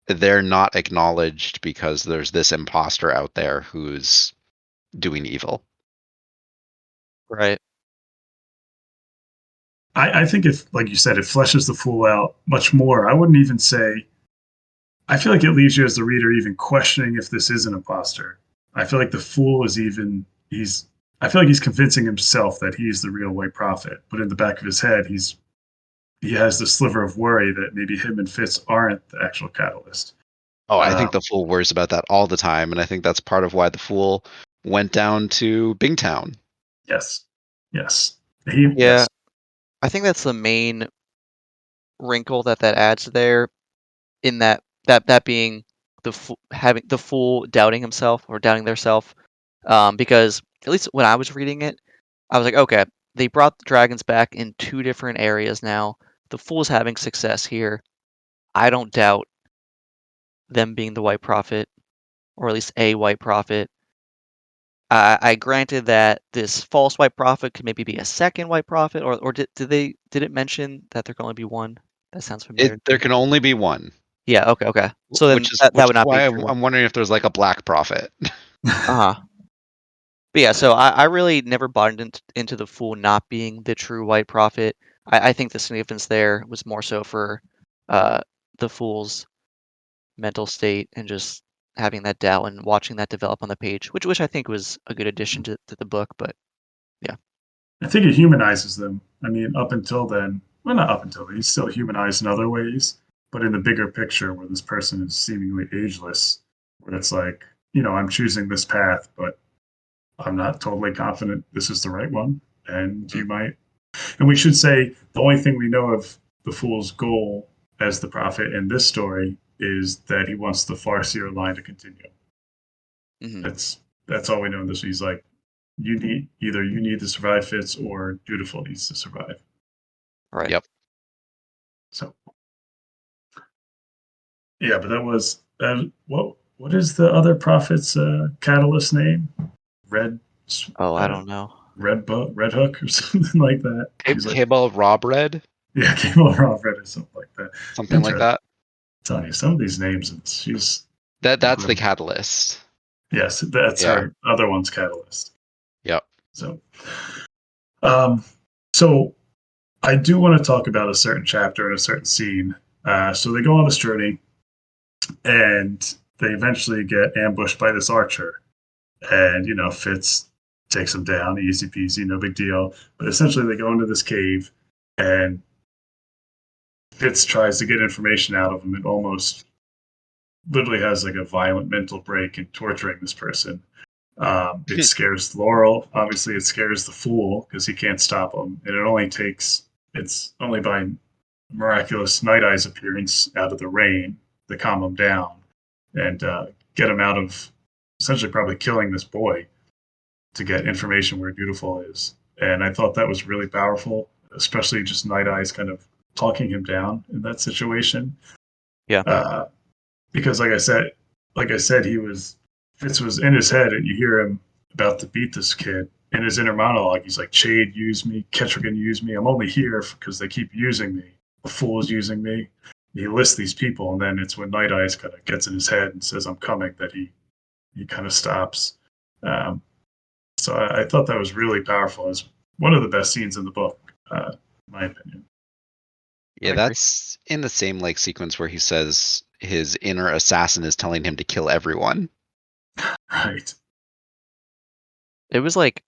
they're not acknowledged because there's this imposter out there who's doing evil. Right. I think if, like you said, it fleshes the Fool out much more. I wouldn't even say. I feel like it leaves you as the reader even questioning if this is an imposter. I feel like the Fool is I feel like he's convincing himself that he's the real White Prophet, but in the back of his head, he has the sliver of worry that maybe him and Fitz aren't the actual catalyst. Oh, I think the Fool worries about that all the time, and I think that's part of why the Fool went down to Bingtown. Yes. Yes. I think that's the main wrinkle that adds there, in that being having the Fool doubting himself or doubting their self, because at least when I was reading it, I was like, okay, they brought the dragons back in 2 different areas now. The Fool's having success here. I don't doubt them being the White Prophet, or at least a White Prophet. I granted that this false White Prophet could maybe be a second White Prophet, or did it mention that there can only be one? That sounds familiar. There can only be one. Yeah. Okay. So then Which is that would not be why true. I'm wondering if there's like a black prophet. Uh-huh. But yeah, so I really never bought into the Fool not being the true White Prophet. I think the significance there was more so for the Fool's mental state and just having that doubt and watching that develop on the page, which I think was a good addition to the book. But yeah. I think it humanizes them. I mean, up until then, well, not up until then, he's still humanized in other ways, but in the bigger picture, where this person is seemingly ageless, where it's like, I'm choosing this path, but I'm not totally confident this is the right one, and you might. And we should say the only thing we know of the Fool's goal as the prophet in this story is that he wants the Farseer line to continue. Mhm. That's all we know in this. He's like, you need to survive, Fitz, or Dutiful needs to survive. Right. Yep. So yeah, but that was what is the other prophet's catalyst name? Red. Oh, I don't know. Red Hook or something like that. Cable Rob Red? Yeah, Cable Rob Red or something like that. Something like that. I'm telling you, some of these names, she's that's the catalyst. Yes, that's her other one's catalyst. Yep. So I do want to talk about a certain chapter and a certain scene. So they go on this journey, and they eventually get ambushed by this archer, and Fitz takes him down, easy peasy, no big deal. But essentially, they go into this cave, and Fitz tries to get information out of him, and almost literally has like a violent mental break in torturing this person. It scares Laurel. Obviously, it scares the Fool because he can't stop him. And it's only by miraculous Night Eye's appearance out of the rain to calm him down and get him out of essentially probably killing this boy to get information where Dutiful is. And I thought that was really powerful, especially just Night Eye's kind of talking him down in that situation. Yeah. Because like I said, Fitz was in his head, and you hear him about to beat this kid in his inner monologue. He's like, Chade used me, Ketrigan used me. I'm only here because they keep using me. The Fool's using me. He lists these people, and then it's when Night Eyes kind of gets in his head and says, I'm coming, that he kind of stops. So I thought that was really powerful. It's one of the best scenes in the book, in my opinion. Yeah, that's in the same like sequence where he says his inner assassin is telling him to kill everyone. Right. It was like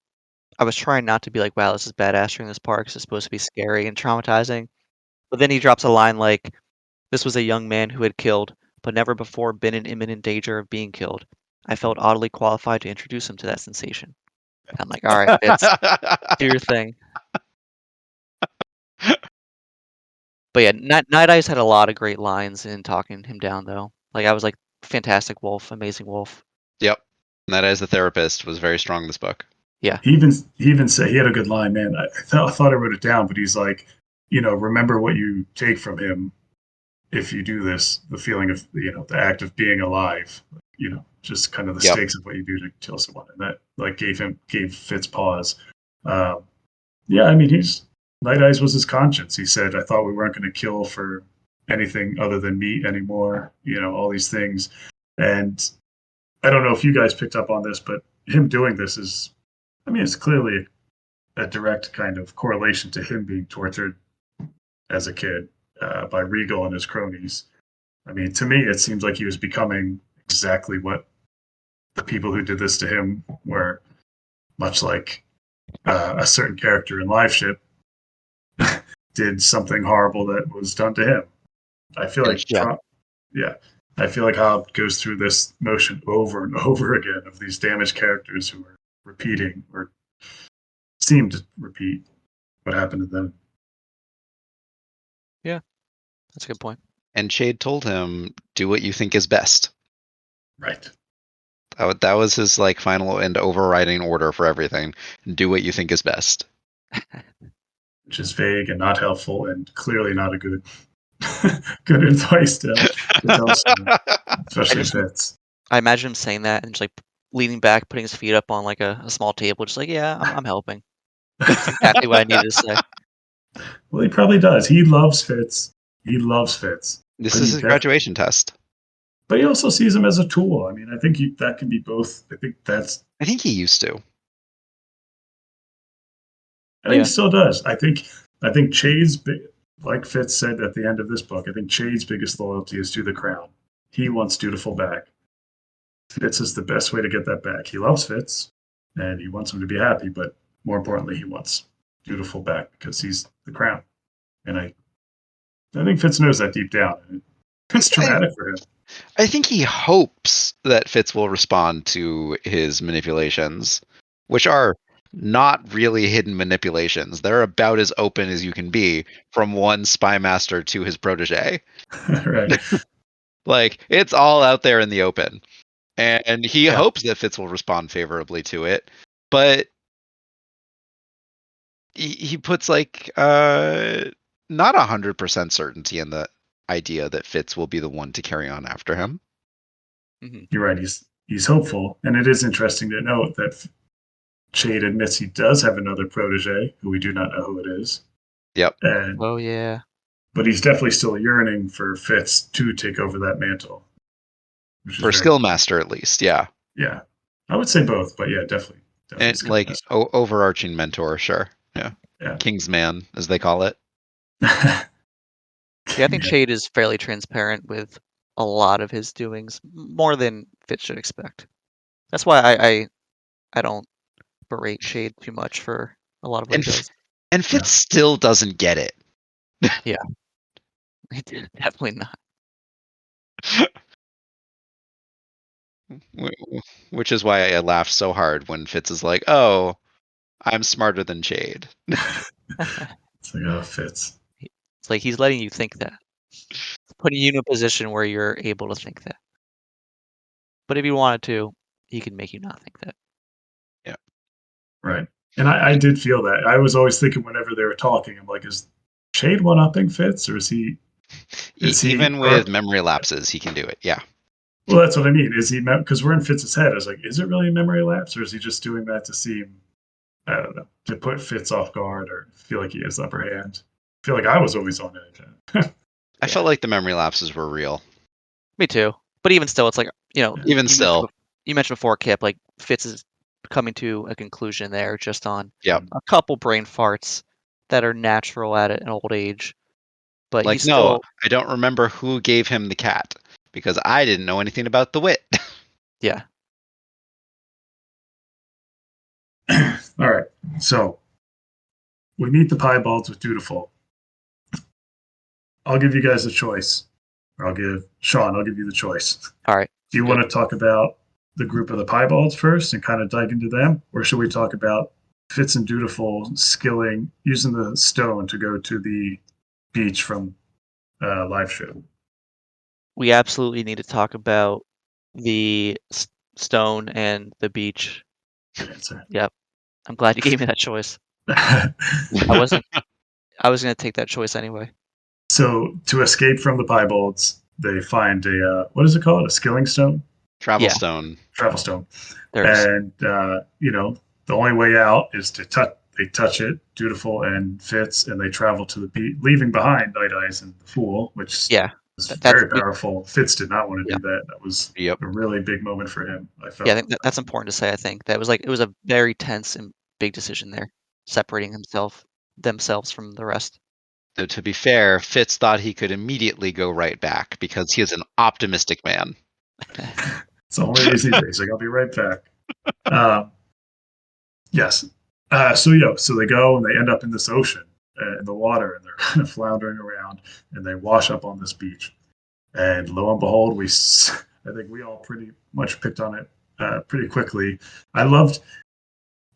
I was trying not to be like, wow, this is badass during this part because it's supposed to be scary and traumatizing. But then he drops a line like, this was a young man who had killed, but never before been in imminent danger of being killed. I felt oddly qualified to introduce him to that sensation. And I'm like, all right, Fitz, do your thing. But yeah, Night Eyes had a lot of great lines in talking him down, though. Like, I was like, fantastic wolf, amazing wolf. Yep. Night Eyes the therapist was very strong in this book. Yeah. He even said, he had a good line, man. I thought I wrote it down, but he's like, remember what you take from him if you do this, the feeling of, the act of being alive, just kind of the stakes of what you do to kill someone. And that like gave Fitz pause. Yeah, I mean, Night Eyes was his conscience. He said, I thought we weren't going to kill for anything other than meat anymore, all these things. And I don't know if you guys picked up on this, but him doing this it's clearly a direct kind of correlation to him being tortured as a kid by Regal and his cronies. I mean, to me, it seems like he was becoming exactly what the people who did this to him were, much like a certain character in Liveship did something horrible that was done to him. I feel like, I feel like Hobb goes through this motion over and over again of these damaged characters who are repeating or seem to repeat what happened to them. Yeah, that's a good point. And Chade told him, do what you think is best. Right. That was his like final and overriding order for everything. Do what you think is best. Which is vague and not helpful and clearly not a good Good advice to tell someone, especially just- Fitz. I imagine him saying that and just like leaning back, putting his feet up on like a small table, just like, yeah, I'm helping. That's exactly what I needed to say. Well, he probably does. He loves Fitz. He loves Fitz. This But is he his def- graduation test. But he also sees him as a tool. I mean, I think that can be both. I think I think he used to. he Yeah. still does. I think Chade's like Fitz said at the end of this book. I think Chade's biggest loyalty is to the crown. He wants Dutiful back. Fitz is the best way to get that back. He loves Fitz, and he wants him to be happy. But more importantly, he wants Dutiful back because he's the crown. And I think Fitz knows that deep down. It's traumatic for him. I think he hopes that Fitz will respond to his manipulations, which are not really hidden manipulations. They're about as open as you can be from one spy master to his protege. Right. Like, it's all out there in the open. And he Yeah. hopes that Fitz will respond favorably to it. But he puts like not 100% certainty in the idea that Fitz will be the one to carry on after him. You're right. He's hopeful, and it is interesting to note that Chade admits he does have another protege who we do not know who it is. Yep. And Oh yeah. but he's definitely still yearning for Fitz to take over that mantle. For Skillmaster, at least, yeah. Yeah, I would say both, but yeah, definitely And like overarching mentor, sure. Yeah. King's man, as they call it. Yeah, I think Chade is fairly transparent with a lot of his doings, more than Fitz should expect. That's why I don't berate Chade too much for a lot of what he does. And Fitz still doesn't get it. Yeah. Definitely not. Which is why I laughed so hard when Fitz is like, "Oh, I'm smarter than Chade." It's like, oh, Fitz. It's like he's letting you think that. It's putting you in a position where you're able to think that. But if he wanted to, he can make you not think that. Yeah. Right. And I did feel that. I was always thinking whenever they were talking, I'm like, is Chade one-upping Fitz, or is he? Even with memory lapses, he can do it. Yeah. Well, that's what I mean. Is he? Because we're in Fitz's head. I was like, is it really a memory lapse, or is he just doing that to seem, I don't know, to put Fitz off guard or feel like he has the upper hand? I feel like I was always on edge. I felt like the memory lapses were real. Me too. But even still, it's like, Even still, you mentioned before, Kip, like Fitz is coming to a conclusion there just on a couple brain farts that are natural at an old age. But like, no, I don't remember who gave him the cat because I didn't know anything about the wit. Yeah. All right. So we meet the piebalds with Dutiful. I'll give you guys a choice. Or I'll give you the choice. All right. Do you want to talk about the group of the piebalds first and kind of dive into them? Or should we talk about Fitz and Dutiful using the stone to go to the beach from Liveship? We absolutely need to talk about the stone and the beach. Good answer. Yep. I'm glad you gave me that choice. I was going to take that choice anyway. So to escape from the piebalds, they find a what is it called? A skilling stone? Travel stone. Travel stone. And the only way out is to touch. They touch it, Dutiful and Fitz, and they travel to the beach, leaving behind Night Eyes and the Fool, which is very powerful. Fitz did not want to do that. That was a really big moment for him. I felt. Yeah, I think that's important to say. I think that was it was a very tense and big decision there, separating themselves from the rest. So to be fair, Fitz thought he could immediately go right back because he is an optimistic man. It's the only reason he's like, I'll be right back. Yes. So they go and they end up in this ocean, in the water, and they're kind of floundering around, and they wash up on this beach. And lo and behold, I think we all pretty much picked on it pretty quickly. I loved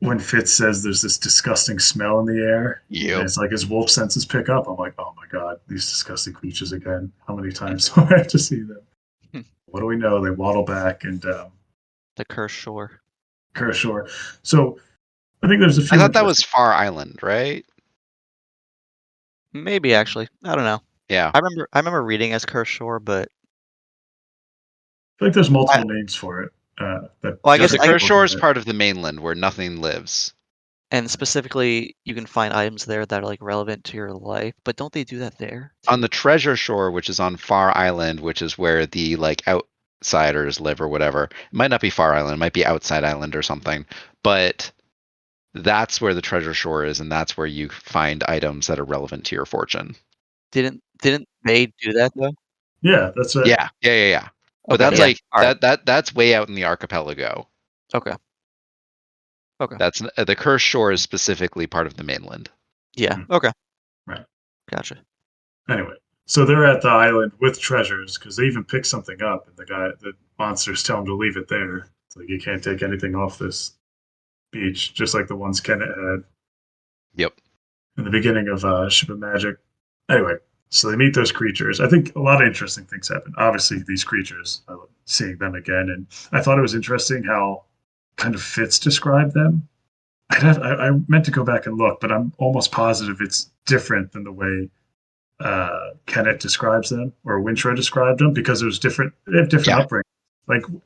when Fitz says there's this disgusting smell in the air. Yeah. It's like his wolf senses pick up. I'm like, oh my God, these disgusting creatures again. How many times do I have to see them? What do we know? They waddle back and the cursed shore. So I think there's a few. I thought that was Far Island, right? Maybe actually. I don't know. Yeah. I remember reading as Cursed Shore, but I feel like there's multiple names for it. Well, I guess the I- Cursed Shore is part of the mainland where nothing lives. and specifically, you can find items there that are like relevant to your life. But don't they do that there? On the Treasure Shore, which is on Far Island, which is where the like outsiders live or whatever. It might not be Far Island, it might be Outside Island or something. But that's where the Treasure Shore is, and that's where you find items that are relevant to your fortune. Didn't they do that though? Yeah, that's right. Yeah. But Okay, that's yeah. like All right. that's way out in the archipelago. Okay. That's the Cursed Shore is specifically part of the mainland. Yeah. Mhm. Okay. Right. Gotcha. Anyway, so they're at the island with treasures because they even pick something up, and the monsters tell them to leave it there. It's like you can't take anything off this beach, just like the ones Kenneth had. Yep. In the beginning of Ship of Magic. Anyway, so they meet those creatures. I think a lot of interesting things happen. Obviously, these creatures, seeing them again, and I thought it was interesting how kind of Fitz described them. I meant to go back and look, but I'm almost positive it's different than the way Kenneth describes them or Wintrow described them because there's different. They have different upbringings.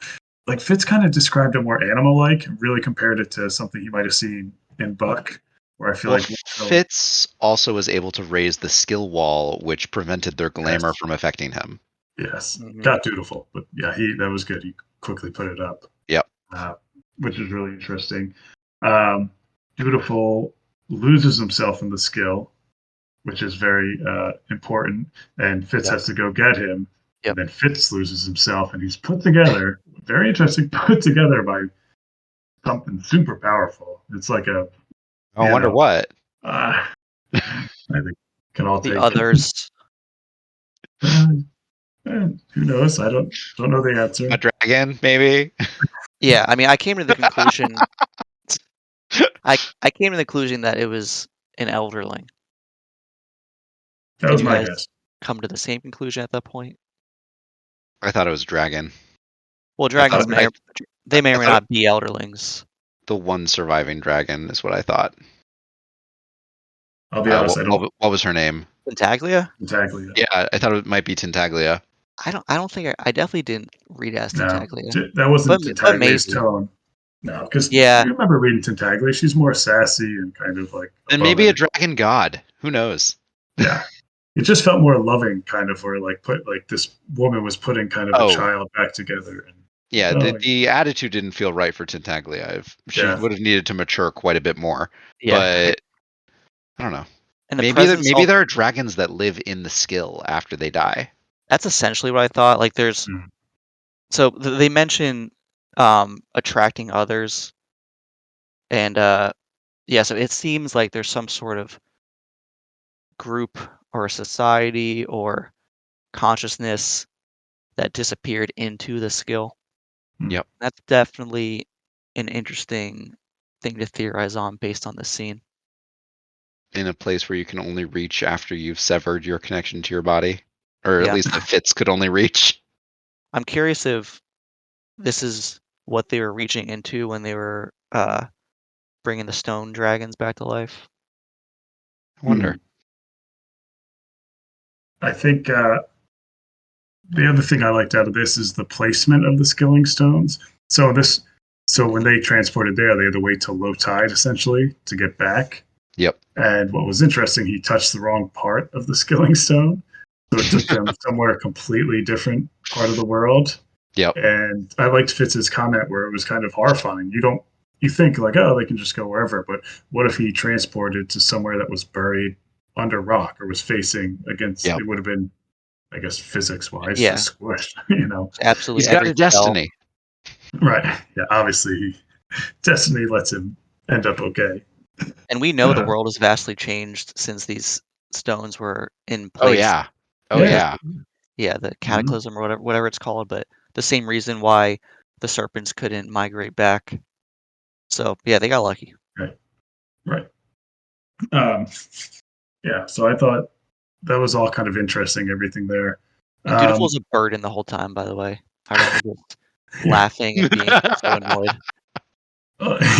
Like Fitz kind of described them more animal-like, and really compared it to something he might have seen in Buck. Where I feel like Fitz also was able to raise the skill wall, which prevented their glamour from affecting him. Yes, Mhm. got dutiful, but yeah, that was good. He quickly put it up. Yep. Which is really interesting. Dutiful loses himself in the skill, which is very important, and Fitz has to go get him. Yep. And then Fitz loses himself, and he's put together. Very interesting, put together by something super powerful. It's like a. I wonder what. I think can all The take others. who knows? I don't know the answer. A dragon, maybe. Yeah, I mean, I came to the conclusion. I came to the conclusion that it was an elderling. That Did was you my guys guess. come to the same conclusion at that point? I thought it was dragon. Well, dragons I may or may thought- not be elderlings. The one surviving dragon is what I thought. I'll be honest. I don't. What was her name? Tintaglia? Tintaglia. Yeah, I thought it might be Tintaglia. I don't think I definitely didn't read as No, Tintaglia. that wasn't But Tintaglia's maybe. tone. No, because Yeah. you remember reading Tintaglia. She's more sassy and kind of like. And maybe a dragon god. Who knows? Yeah, it just felt more loving, kind of, where like this woman was putting kind of a child back together. And, yeah, the attitude didn't feel right for Tintaglia. She would have needed to mature quite a bit more. Yeah. But I don't know. And maybe there are dragons that live in the skill after they die. That's essentially what I thought. Like there's so they mention attracting others. And yeah, so it seems like there's some sort of group or a society or consciousness that disappeared into the skill. Yep. That's definitely an interesting thing to theorize on based on the scene. In a place where you can only reach after you've severed your connection to your body. Or at least the Fitz could only reach. I'm curious if this is what they were reaching into when they were bringing the stone dragons back to life. I wonder. I think the other thing I liked out of this is the placement of the skilling stones. So when they transported there, they had to wait till low tide essentially to get back. Yep. And what was interesting, he touched the wrong part of the skilling stone, so it took them somewhere completely different part of the world. Yep. And I liked Fitz's comment where it was kind of horrifying. You think like, oh, they can just go wherever, but what if he transported to somewhere that was buried under rock or was facing against? It would have been, I guess, physics-wise, just squished. Absolutely. He's got a destiny. Right. Yeah. Obviously, destiny lets him end up okay. And we know the world has vastly changed since these stones were in place. Oh yeah. Yeah, the cataclysm or whatever it's called, but the same reason why the serpents couldn't migrate back. So yeah, they got lucky. Right. Yeah. So I thought that was all kind of interesting. Everything there. And Dutiful was a burden the whole time, by the way. I remember just laughing and being so annoyed.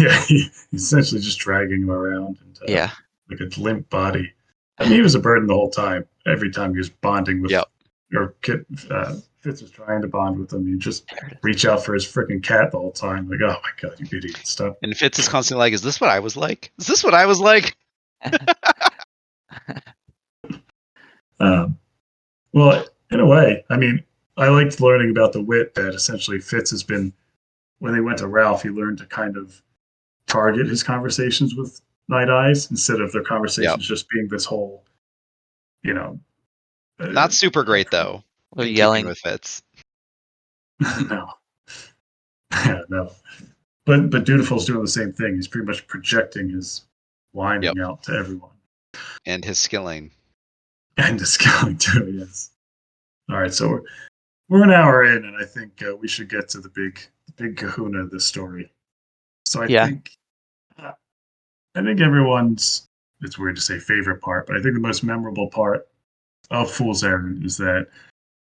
Yeah, he's essentially just dragging him around. And, like a limp body. I mean, he was a burden the whole time. every time he was bonding with, Yep. or Fitz was trying to bond with him, you just reach out for his freaking cat the whole time. Like, oh my god, you idiot! Stop. And Fitz is constantly like, "Is this what I was like? Is this what I was like?" Well, in a way, I mean, I liked learning about the wit that essentially Fitz has been. When they went to Ralph, he learned to kind of target his conversations with Night Eyes instead of their conversations just being this whole, you know. Not super great though. Or In yelling. keeping with Fitz. No. Yeah, no. But Dutiful's doing the same thing. He's pretty much projecting his whining out to everyone. And his skilling. And his skilling too, yes. All right, so we're an hour in, and I think we should get to the big kahuna of this story. So I think everyone's, it's weird to say favorite part, but I think the most memorable part of Fool's Errand is that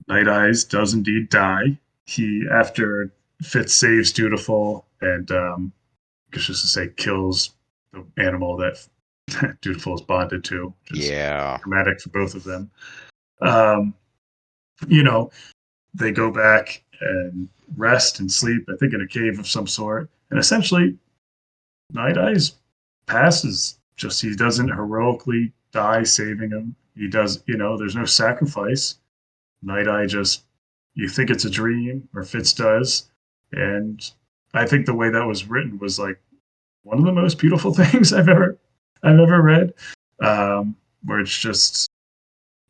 Night Eyes does indeed die. He, after Fitz saves Dutiful and, I guess just to say, kills the animal that Dutiful is bonded to, which is traumatic for both of them. You know, they go back and rest and sleep, I think in a cave of some sort. And essentially, Night Eyes passes. Just he doesn't heroically die saving him. He does, there's no sacrifice. Night Eye just, you think it's a dream, or Fitz does. And I think the way that was written was like one of the most beautiful things I've ever read. Where it's just,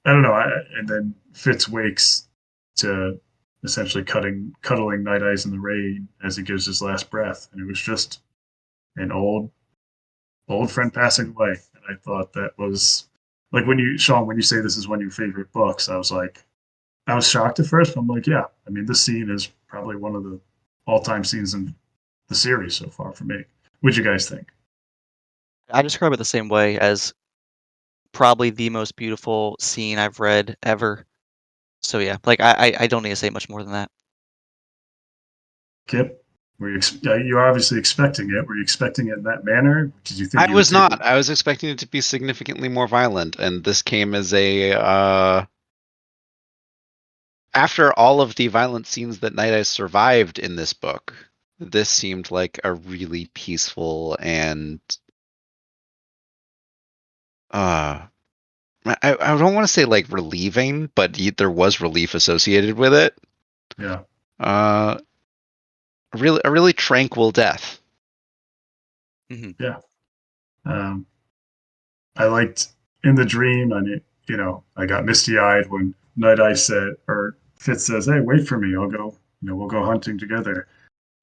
I don't know. And then Fitz wakes to essentially cuddling Night Eyes in the rain as he gives his last breath. And it was just an old friend passing away. And I thought that was like Sean, when you say this is one of your favorite books, I was shocked at first, but I'm like, yeah. I mean, this scene is probably one of the all-time scenes in the series so far for me. What'd you guys think? I describe it the same way, as probably the most beautiful scene I've read ever. So yeah, like I don't need to say much more than that. Kip, you're obviously expecting it. Were you expecting it in that manner? Did you think I was not. I was expecting it to be significantly more violent, and this came as a after all of the violent scenes that Night Eyes survived in this book, this seemed like a really peaceful and I don't want to say like relieving, but there was relief associated with it. Yeah. A really tranquil death. Mm-hmm. Yeah. I liked in the dream, and I got misty-eyed when Night Eye said, or Fitz says, "Hey, wait for me. I'll go. We'll go hunting together."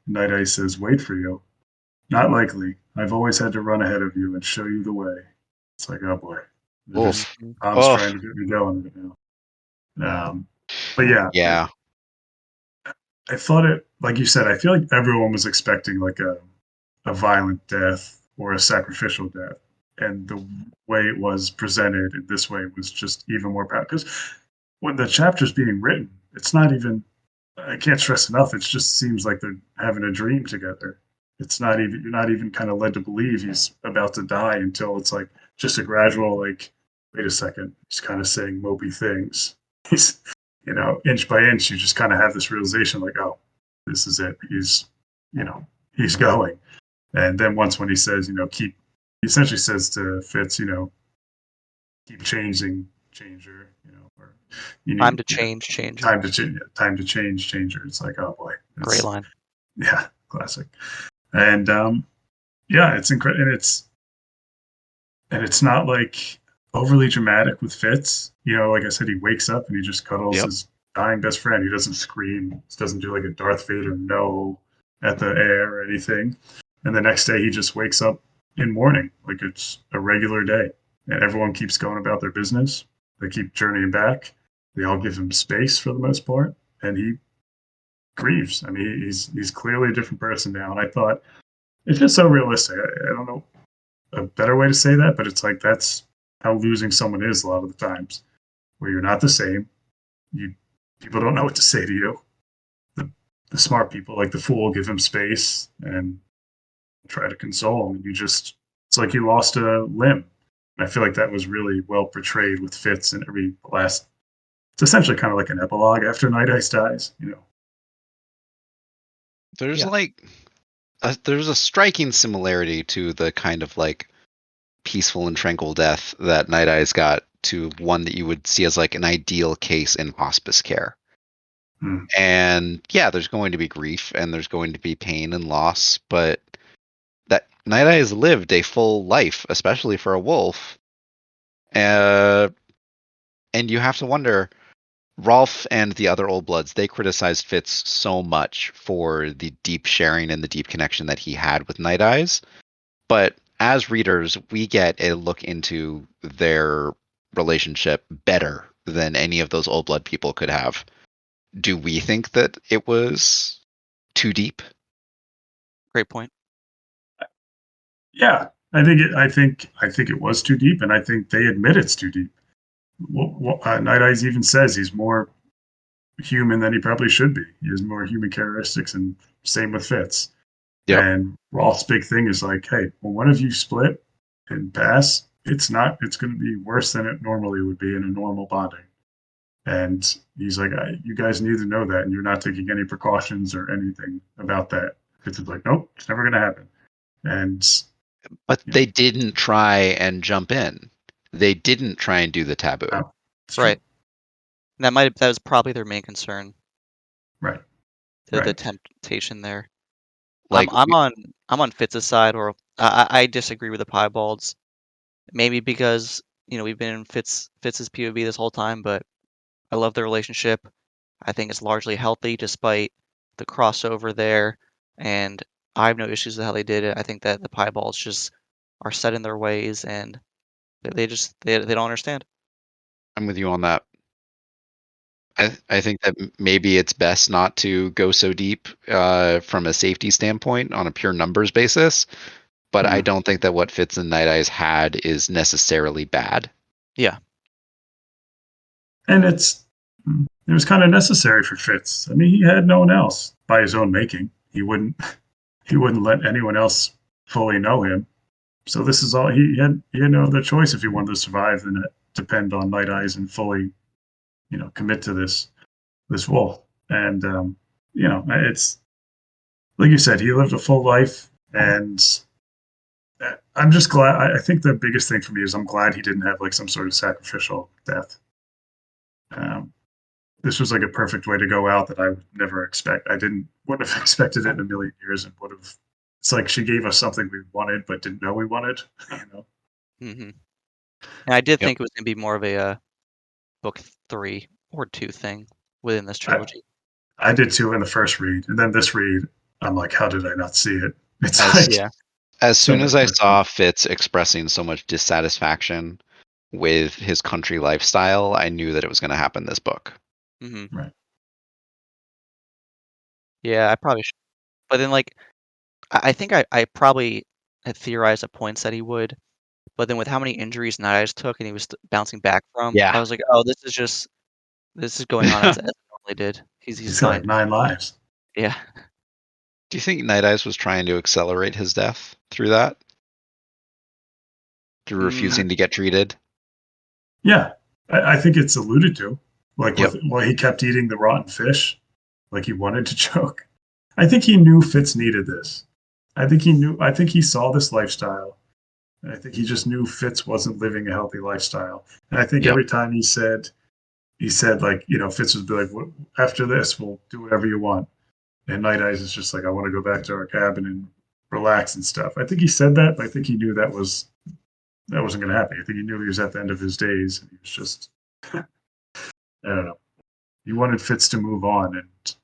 Night Eye says, "Wait for you? Not likely. I've always had to run ahead of you and show you the way." It's like, oh boy, Tom's trying to get me going right now. But yeah. I thought it, like you said, I feel like everyone was expecting like a violent death or a sacrificial death. And the way it was presented in this way was just even more powerful. Because when the chapter's being written, it's not even, I can't stress enough, it just seems like they're having a dream together. It's not even, you're not even kind of led to believe he's about to die until it's like just a gradual, like, wait a second, he's kind of saying mopey things. He's, inch by inch, you just kind of have this realization like, oh, this is it. He's going. And then when he says, he essentially says to Fitz, keep changing, changer, or you need Time to change, changer. Time to change, changer. It's like, oh boy. Great line. Yeah, classic. And yeah, it's incredible. And it's not like overly dramatic with Fitz. Like I said, he wakes up and he just cuddles his dying best friend. He doesn't scream. He doesn't do like a Darth Vader no at the air or anything. And the next day he just wakes up in mourning, like it's a regular day. And everyone keeps going about their business. They keep journeying back. They all give him space for the most part. And he grieves. I mean, he's clearly a different person now. And I thought it's just so realistic. I don't know a better way to say that, but it's like that's how losing someone is a lot of the times, where you're not the same. People don't know what to say to you. The smart people, like the fool, give him space and try to console him. It's like you lost a limb. I feel like that was really well portrayed with Fitz in every last. It's essentially kind of like an epilogue after Night Ice dies, you know. There's Yeah. like there's a striking similarity to the kind of like peaceful and tranquil death that Night Eyes got to one that you would see as like an ideal case in hospice care. Hmm. And yeah, there's going to be grief and there's going to be pain and loss, but that Night Eyes lived a full life, especially for a wolf. And you have to wonder, Rolf and the other Old Bloods, they criticized Fitz so much for the deep sharing and the deep connection that he had with Night Eyes. But as readers, we get a look into their relationship better than any of those Old Blood people could have. Do we think that it was too deep? Great point. Yeah, I think it was too deep, and I think they admit it's too deep. Night Eyes even says he's more human than he probably should be. He has more human characteristics, and same with Fitz. Yep. And Rolf's big thing is like, hey, when one of you split and pass, it's going to be worse than it normally would be in a normal bonding. And he's like, you guys need to know that, and you're not taking any precautions or anything about that. Fitz is like, nope, it's never going to happen. And But you they didn't try and jump in. They didn't try and do the taboo. know, it's Right. true. That was probably their main concern. Right. The Right. temptation there. Like I'm on Fitz's side, or I disagree with the piebalds. Maybe because we've been in Fitz's POV this whole time, but I love their relationship. I think it's largely healthy despite the crossover there, and I have no issues with how they did it. I think that the piebalds just are set in their ways, and they don't understand. I'm with you on that. I think that maybe it's best not to go so deep from a safety standpoint on a pure numbers basis. But I don't think that what Fitz and Night Eyes had is necessarily bad. Yeah. And it was kind of necessary for Fitz. I mean, he had no one else by his own making. He wouldn't let anyone else fully know him. So this is all he had no other choice if he wanted to survive than to depend on Night Eyes and fully, commit to this wolf. And it's like you said, he lived a full life, and I'm just glad. I think the biggest thing for me is I'm glad he didn't have like some sort of sacrificial death. Um, this was like a perfect way to go out that I would never expect. Wouldn't have expected it in a million years, and would have. It's like she gave us something we wanted but didn't know we wanted. hmm And I did Yep. think it was going to be more of a book 3 or 2 thing within this I, trilogy. I did too in the first read, and then this read, I'm like, how did I not see it? It's Yeah. As so soon much as I more saw Fitz expressing so much dissatisfaction with his country lifestyle, I knew that it was going to happen this book. hmm right. Yeah, I probably should. But then, like, I think I probably had theorized at points that he would, but then with how many injuries Night Eyes took and he was bouncing back from, I Yeah. was like, oh, this is going on as it normally did. He's He's got like fine. 9 lives. Yeah. Do you think Night Eyes was trying to accelerate his death through that? Through Mm, refusing to get treated? Yeah, I think it's alluded to, like Yep. he kept eating the rotten fish, like he wanted to choke. I think he knew Fitz needed this. I think he knew. I think he saw this lifestyle. And I think he just knew Fitz wasn't living a healthy lifestyle. And I think Yep. every time he said like, Fitz would be like, after this, we'll do whatever you want. And Night Eyes is just like, I want to go back to our cabin and relax and stuff. I think he said that, but I think he knew that wasn't going to happen. I think he knew he was at the end of his days. And he was just, I don't know. He wanted Fitz to move on, and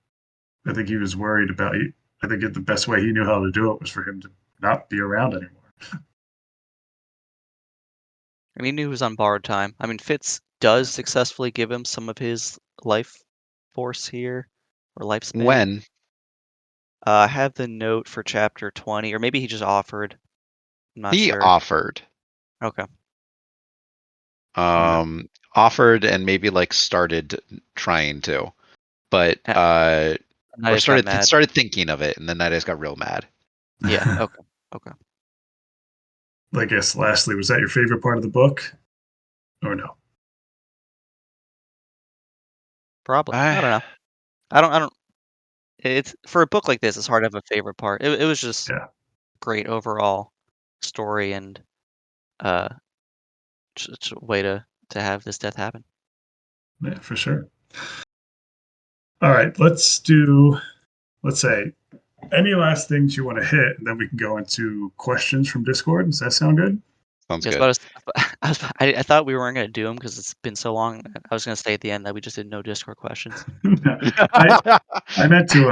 I think he was worried about. I think the best way he knew how to do it was for him to not be around anymore. and he knew he was on borrowed time. I mean, Fitz does successfully give him some of his life force here, or lifespan. When? I have the note for chapter 20, or maybe he just offered. I'm not He sure. offered. Okay. Offered and maybe like started trying to. But Night or Eyes got mad. started thinking of it, and then Night Eyes got real mad. Yeah. Okay. Okay. I guess lastly, was that your favorite part of the book, or no? Probably. I don't know. I don't. It's for a book like this. It's hard to have a favorite part. It was just Yeah, great overall story and uh, just a way to have this death happen. yeah, for sure. All right, let's say any last things you want to hit, and then we can go into questions from Discord. Does that sound good? Sounds Yes, good. but I thought we weren't gonna do them because it's been so long. I was gonna say at the end that we just did no Discord questions. I I meant to.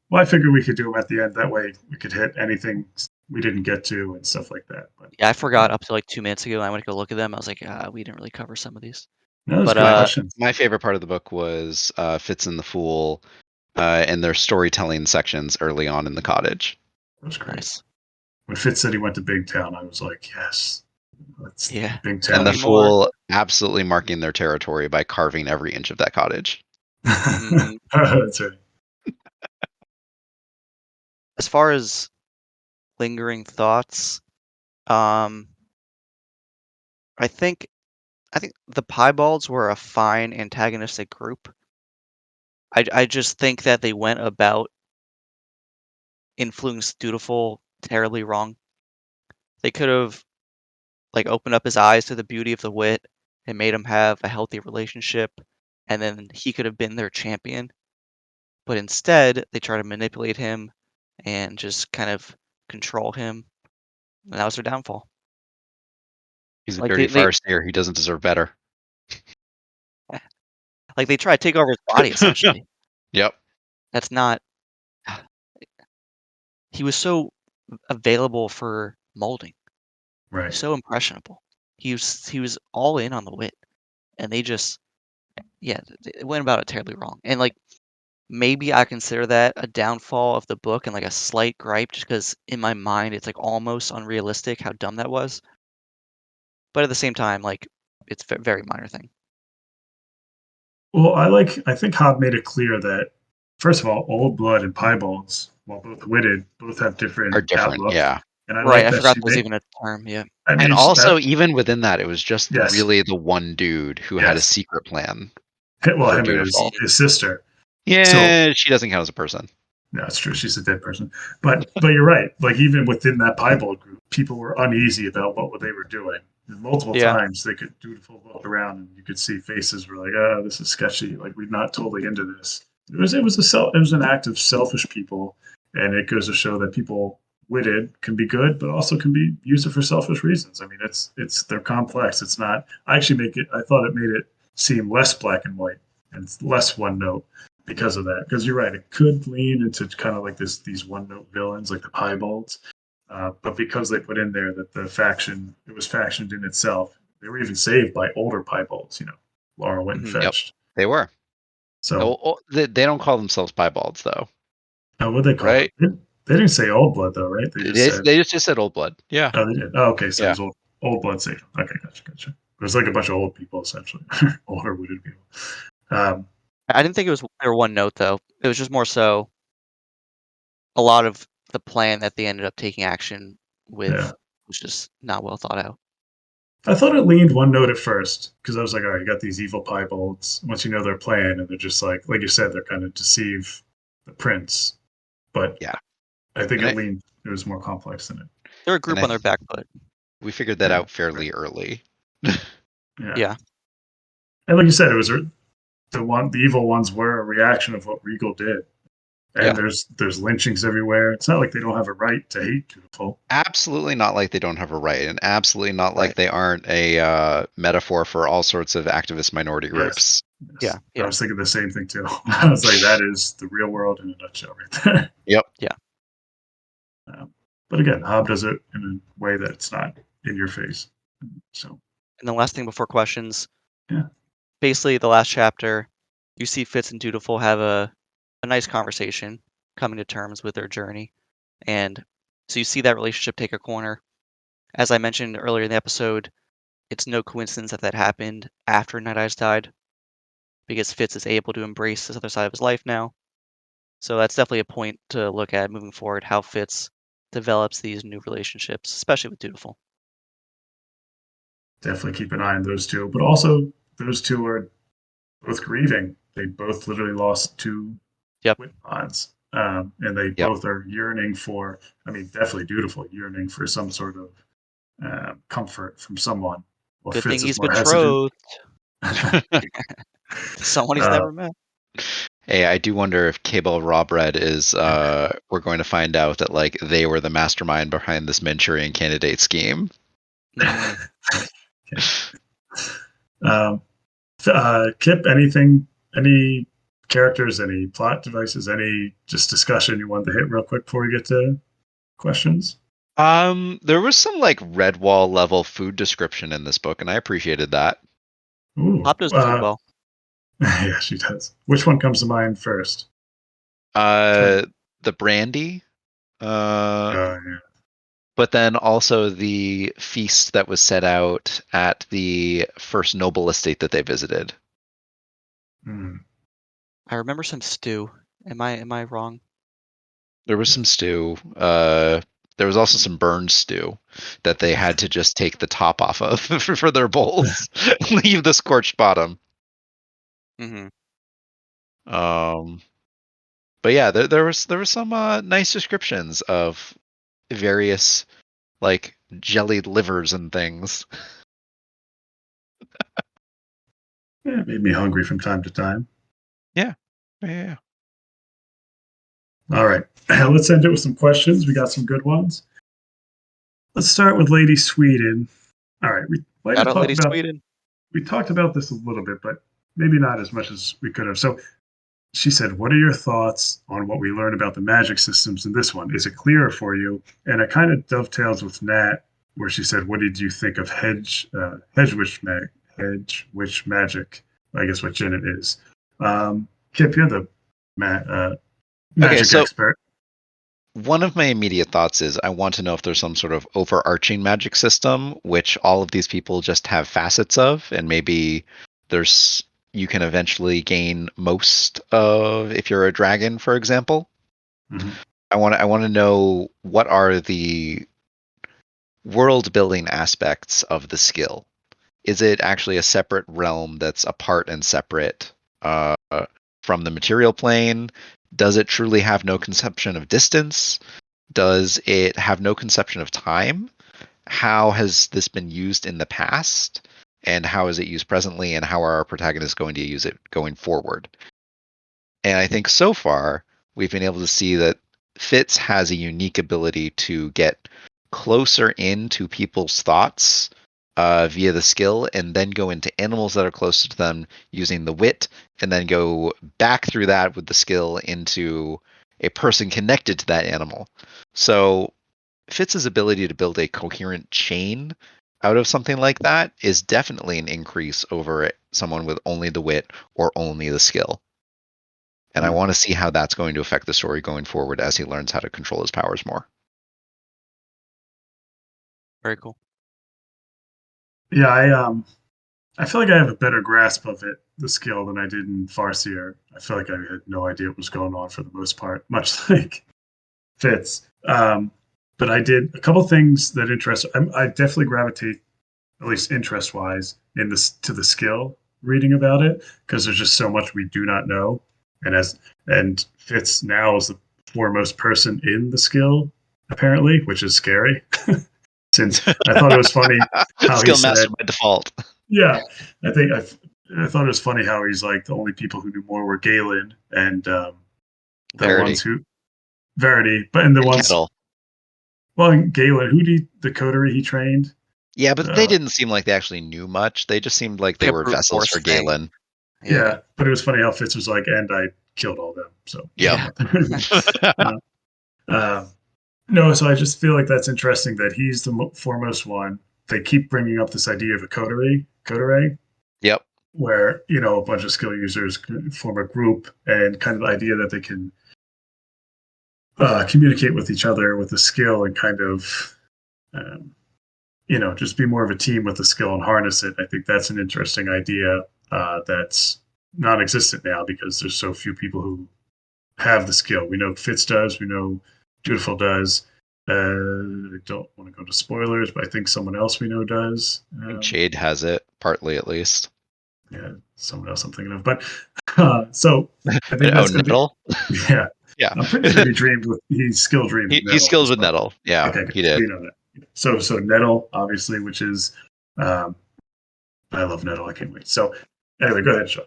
Well, I figured we could do them at the end. That way, we could hit anything we didn't get to and stuff like that. But Yeah, I forgot up to like 2 minutes ago. I went to go look at them. I was like, we didn't really cover some of these. no, that's But good questions. My favorite part of the book was Fitz and the Fool and their storytelling sections early on in the cottage. That's great. nice. When Fitz said he went to Big Town, I was like, yes, that's Yeah. Big Tell And Town. the me more. Fool absolutely marking their territory by carving every inch of that cottage. Mhm. That's right. As far as lingering thoughts, um, I think the Piebalds were a fine antagonistic group. I just think that they went about influenced Dutiful terribly wrong. They could have like opened up his eyes to the beauty of the wit and made him have a healthy relationship, and then he could have been their champion. But instead, they try to manipulate him and just kind of control him, and that was their downfall. He's a Like dirty Farseer. He doesn't deserve better. they try to take over his body essentially. Yep. That's not. He was so available for molding. Right. He's so impressionable. He was all in on the wit, and they just it went about it terribly wrong. And like maybe I consider that a downfall of the book and like a slight gripe, just because in my mind it's like almost unrealistic how dumb that was. But at the same time, like it's a very minor thing. Well, I think Hobb made it clear that, first of all, Old Blood and Piebalds, while both witted, both have Are different different. outlook. Yeah. And I Right, like I that forgot she there was made, even a term. Yeah, I And mean, also, that, even within that, it was just yes, really the one dude who had a yes. secret plan Well, for him and Dutiful. his sister. So Yeah, she doesn't count as a person. no, it's true. She's a dead person. But you're right. Like even within that piebald group, people were uneasy about what they were doing. And multiple yeah, times they could dutiful look around and you could see faces were like, oh, this is sketchy. Like we're not totally into this. It was an act of selfish people, and it goes to show that people witted can be good, but also can be used for selfish reasons. I mean, they're complex. It's not. I actually make it. I thought it made it seem less black and white and less one note because of that. Because you're right, it could lean into kind of like these one note villains like the Piebalds, but because they put in there that it was factioned in itself. They were even saved by older Piebalds. Laura went and hmm Yep, fetched. they were. So, Oh, they don't call themselves piebalds, though, what they call right? them? They didn't say old blood though, right? They just said, They just said old blood. Yeah, oh, they did. Oh, okay, so it yeah. was old blood saved. Okay, gotcha. It was like a bunch of old people essentially, older wounded people. Um, I didn't think it was their one note though. It was just more so a lot of the plan that they ended up taking action yeah. with was just not well thought out. I thought it leaned one note at first because I was like, all right, you got these evil piebalds. Once you know their plan, and they're just like you said, they're kind of deceive the prince. But Yeah. I think And it was more complex than it. They're a and group on their back foot. we figured that Yeah, out fairly early. yeah. Yeah, And like you said, it was the evil ones were a reaction of what Regal did. And yeah, there's lynchings everywhere. It's not like they don't have a right to hate Dutiful. Absolutely not like they don't have a right, and absolutely not like right. they aren't a metaphor for all sorts of activist minority Yes. groups. Yes. Yeah, I yeah, was thinking the same thing too. I was like, that is the real world in a nutshell right there. Yep. yeah. But again, Hobb does it in a way that's not in your face. So And the last thing before questions, yeah, basically the last chapter, you see Fitz and Dutiful have a nice conversation, coming to terms with their journey, and so you see that relationship take a corner. As I mentioned earlier in the episode, it's no coincidence that that happened after Night Eyes died, because Fitz is able to embrace this other side of his life now. So that's definitely a point to look at moving forward, how Fitz develops these new relationships, especially with Dutiful. definitely keep an eye on those two. But also, those two are both grieving. They both literally lost two Yep. wit mods. And they both are yearning for, I mean, definitely dutiful, yearning for some sort of comfort from someone. Well, Good thing Fitz is he's more hesitant. betrothed. Someone he's never met. Hey, I do wonder if Cable Rawbread is we're going to find out that like they were the mastermind behind this Manchurian Candidate scheme. Kip, any characters, any plot devices, any just discussion you wanted to hit real quick before we get to questions? There was some like Redwall level food description in this book, and I appreciated that. Ooh, Hobb does food well. Yeah, she does. Which one comes to mind first? The brandy. Yeah. But then also the feast that was set out at the first noble estate that they visited. I remember some stew. Am I wrong? There was some stew. There was also some burned stew that they had to just take the top off of for their bowls, leave the scorched bottom. Mm-hmm. But yeah, there was some nice descriptions of various like jellied livers and things. Yeah, it made me hungry from time to time. Yeah. All right, let's end it with some questions. We got some good ones. Let's start with Lady Sweden. All right, we might have talked about Sweden. We talked about this a little bit, but maybe not as much as we could have. So she said, "What are your thoughts on what we learned about the magic systems in this one? Is it clearer for you?" And it kind of dovetails with Nat, where she said, "What did you think of hedge witch magic?" I guess what Janet is. Kip, you're the magic expert. One of my immediate thoughts is I want to know if there's some sort of overarching magic system, which all of these people just have facets of, and maybe you can eventually gain most of if you're a dragon, for example. Mm-hmm. I want to know what are the world building aspects of the skill. Is it actually a separate realm that's apart and separate from the material plane? Does it truly have no conception of distance? Does it have no conception of time? How has this been used in the past? And how is it used presently? And how are our protagonists going to use it going forward? And I think so far, we've been able to see that Fitz has a unique ability to get closer into people's thoughts via the skill, and then go into animals that are closer to them using the wit, and then go back through that with the skill into a person connected to that animal. So Fitz's ability to build a coherent chain out of something like that is definitely an increase over someone with only the wit or only the skill. And I want to see how that's going to affect the story going forward as he learns how to control his powers more. Very cool. Yeah, I feel like I have a better grasp of the skill, than I did in Farseer. I feel like I had no idea what was going on for the most part, much like Fitz. But I did a couple things that interest. I definitely gravitate, at least interest-wise, to the skill reading about it, because there's just so much we do not know, and Fitz now is the foremost person in the skill, apparently, which is scary. Since I thought it was funny how skill he said, master by default. Yeah, I think I thought it was funny how he's like the only people who knew more were Galen and the Verity. ones who Verity, but and the ones Kettle. well, Galen, the coterie he trained. Yeah, but they didn't seem like they actually knew much. They just seemed like they were vessels for Galen. Yeah, but it was funny how Fitz was like, and I killed all them. So yeah. No, so I just feel like that's interesting that he's the foremost one. They keep bringing up this idea of a coterie. Yep. Where, a bunch of skill users form a group, and kind of the idea that they can communicate with each other with the skill, and kind of, just be more of a team with the skill and harness it. I think that's an interesting idea that's non-existent now, because there's so few people who have the skill. We know Fitz does. We know Dutiful does. I don't want to go to spoilers, but I think someone else we know does. I think Jade has it, partly at least. Yeah, someone else I'm thinking of. But so I think Oh, that's going to Nettle? be. Yeah, Yeah. I'm pretty sure he skill dreamed with He Nettle. skills with Nettle. Yeah, Okay, good. he So did. we know that. So Nettle, obviously, which is, um, I love Nettle. I can't wait. So anyway, go ahead, Sean.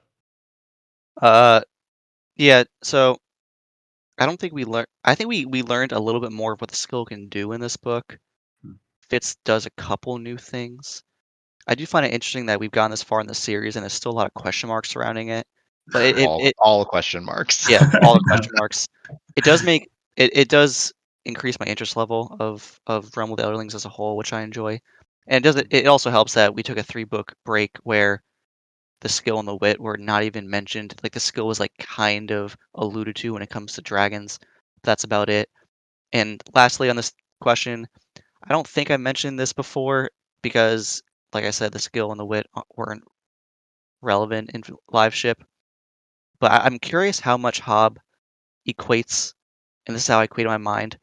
Yeah. So I don't think we learned. I think we learned a little bit more of what the skill can do in this book. Fitz does a couple new things. I do find it interesting that we've gone this far in the series and there's still a lot of question marks surrounding it. But all question marks. yeah, all the question marks. It does make it does increase my interest level of Realm of the Elderlings as a whole, which I enjoy. And it also helps that we took a 3-book break where the skill and the wit were not even mentioned. Like the skill was like kind of alluded to when it comes to dragons. That's about it. And lastly on this question, I don't think I mentioned this before because like I said, the skill and the wit weren't relevant in Liveship. But I'm curious how much Hobb equates, and this is how I equate in my mind.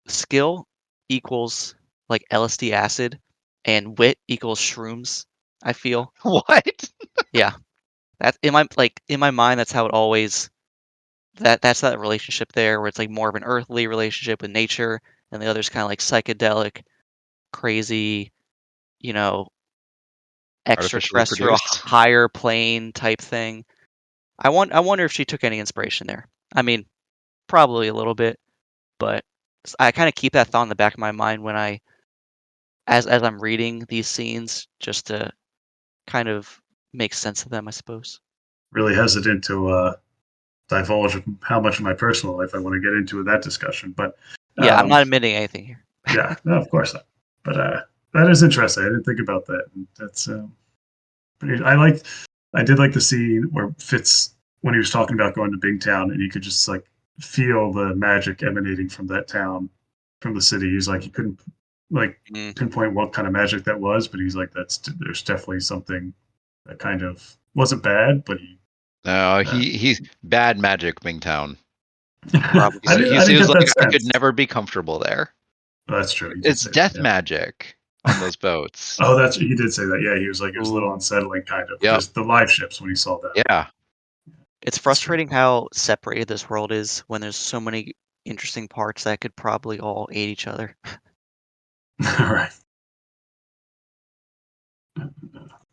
Skill equals like LSD acid, and wit equals shrooms. I feel. What? Yeah, that in my mind. That's how it always. That's that relationship there, where it's like more of an earthly relationship with nature, and the other's kind of like psychedelic, crazy, you know, Artificially extraterrestrial, produced? higher plane type thing. I wonder if she took any inspiration there. I mean, probably a little bit, but I kind of keep that thought in the back of my mind when as I'm reading these scenes, just to kind of make sense of them, I suppose. Really hesitant to divulge how much of my personal life I want to get into that discussion, but Yeah, I'm not admitting anything here. yeah, no, of course not. But that is interesting. I didn't think about that. That's I did like the scene where Fitz, when he was talking about going to Bingtown, and you could just like feel the magic emanating from that town, from the city. He's like, he couldn't like Mm. pinpoint what kind of magic that was, but he's like, there's definitely something that kind of wasn't bad, but No, he's bad magic, Bingtown. Probably. I He didn't seems get like that I could sense. never be comfortable there. Oh, that's true. He did It's say that. death Yeah. magic on those boats. Oh, that's he did say that. Yeah, he was like it was a little Ooh. unsettling, kind of. Yep. Just the live ships when he saw that. Yeah. It's frustrating how separated this world is when there's so many interesting parts that could probably all aid each other. All right. All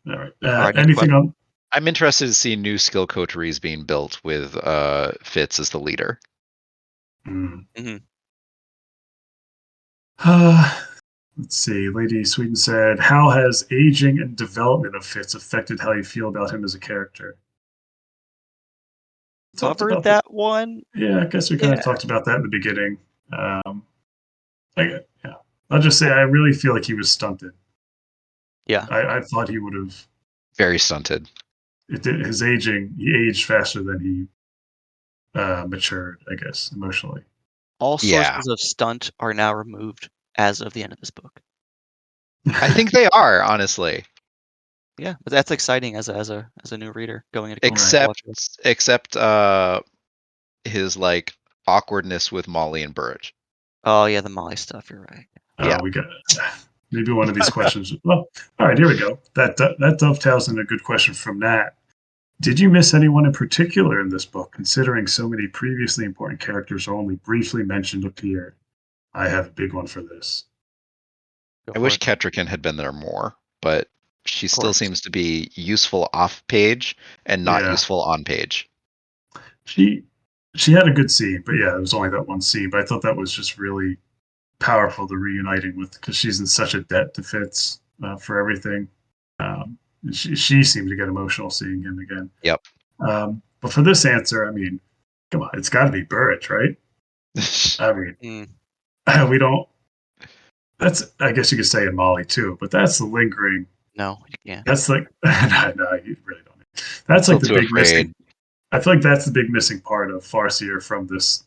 right. Alright, next Anything question. on? I'm interested to see new skill coteries being built with Fitz as the leader. Mhm. Let's see. Lady Sweden said, "How has aging and development of Fitz affected how you feel about him as a character?" Talked Covered about that. that one. Yeah, I guess we kind of Yeah. talked about that in the beginning. Yeah, I'll just say I really feel like he was stunted. Yeah. I thought he would have. Very stunted. His aging, he aged faster than he matured, I guess, emotionally. All Yeah. sources of stunt are now removed as of the end of this book. I think they are, honestly. Yeah, but that's exciting as a new reader going into Except watch it. his like awkwardness with Molly and Burridge. Oh yeah, the Molly stuff. You're right. Yeah. We got maybe one of these questions. Well, all right, here we go. That dovetails in a good question from Nat. Did you miss anyone in particular in this book, considering so many previously important characters are only briefly mentioned appear? I have a big one for this. Go I for wish it. Ketrican had been there more, but she still course. seems to be useful off page and not Yeah. useful on page. She had a good scene, but yeah, it was only that one scene. But I thought that was just really powerful, the reuniting with, because she's in such a debt to Fitz for everything. She seemed to get emotional seeing him again. Yep. But for this answer, I mean, come on, it's got to be Burridge, right? I mean, we don't. That's, I guess you could say in Molly too, but that's the lingering. No, you can't. That's like, no, you really don't. That's Still like the too big afraid. missing. I feel like that's the big missing part of Farseer from this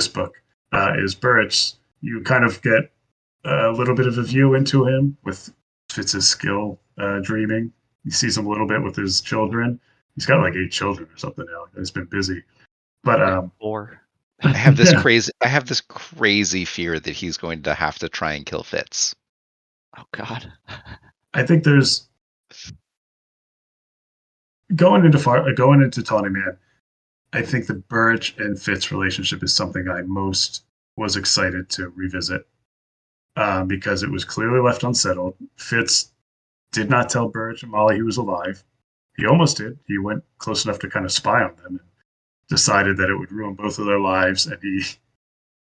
book is Burridge. You kind of get a little bit of a view into him with Fitz's skill dreaming. He sees him a little bit with his children. He's got like 8 children or something now. He's been busy, but 4. I have this Yeah. crazy fear that he's going to have to try and kill Fitz. Oh God. I think there's going into Tawny Man. I think the Burge and Fitz relationship is something I most was excited to revisit because it was clearly left unsettled. Fitz did not tell Burge and Molly he was alive. He almost did. He went close enough to kind of spy on them and decided that it would ruin both of their lives. And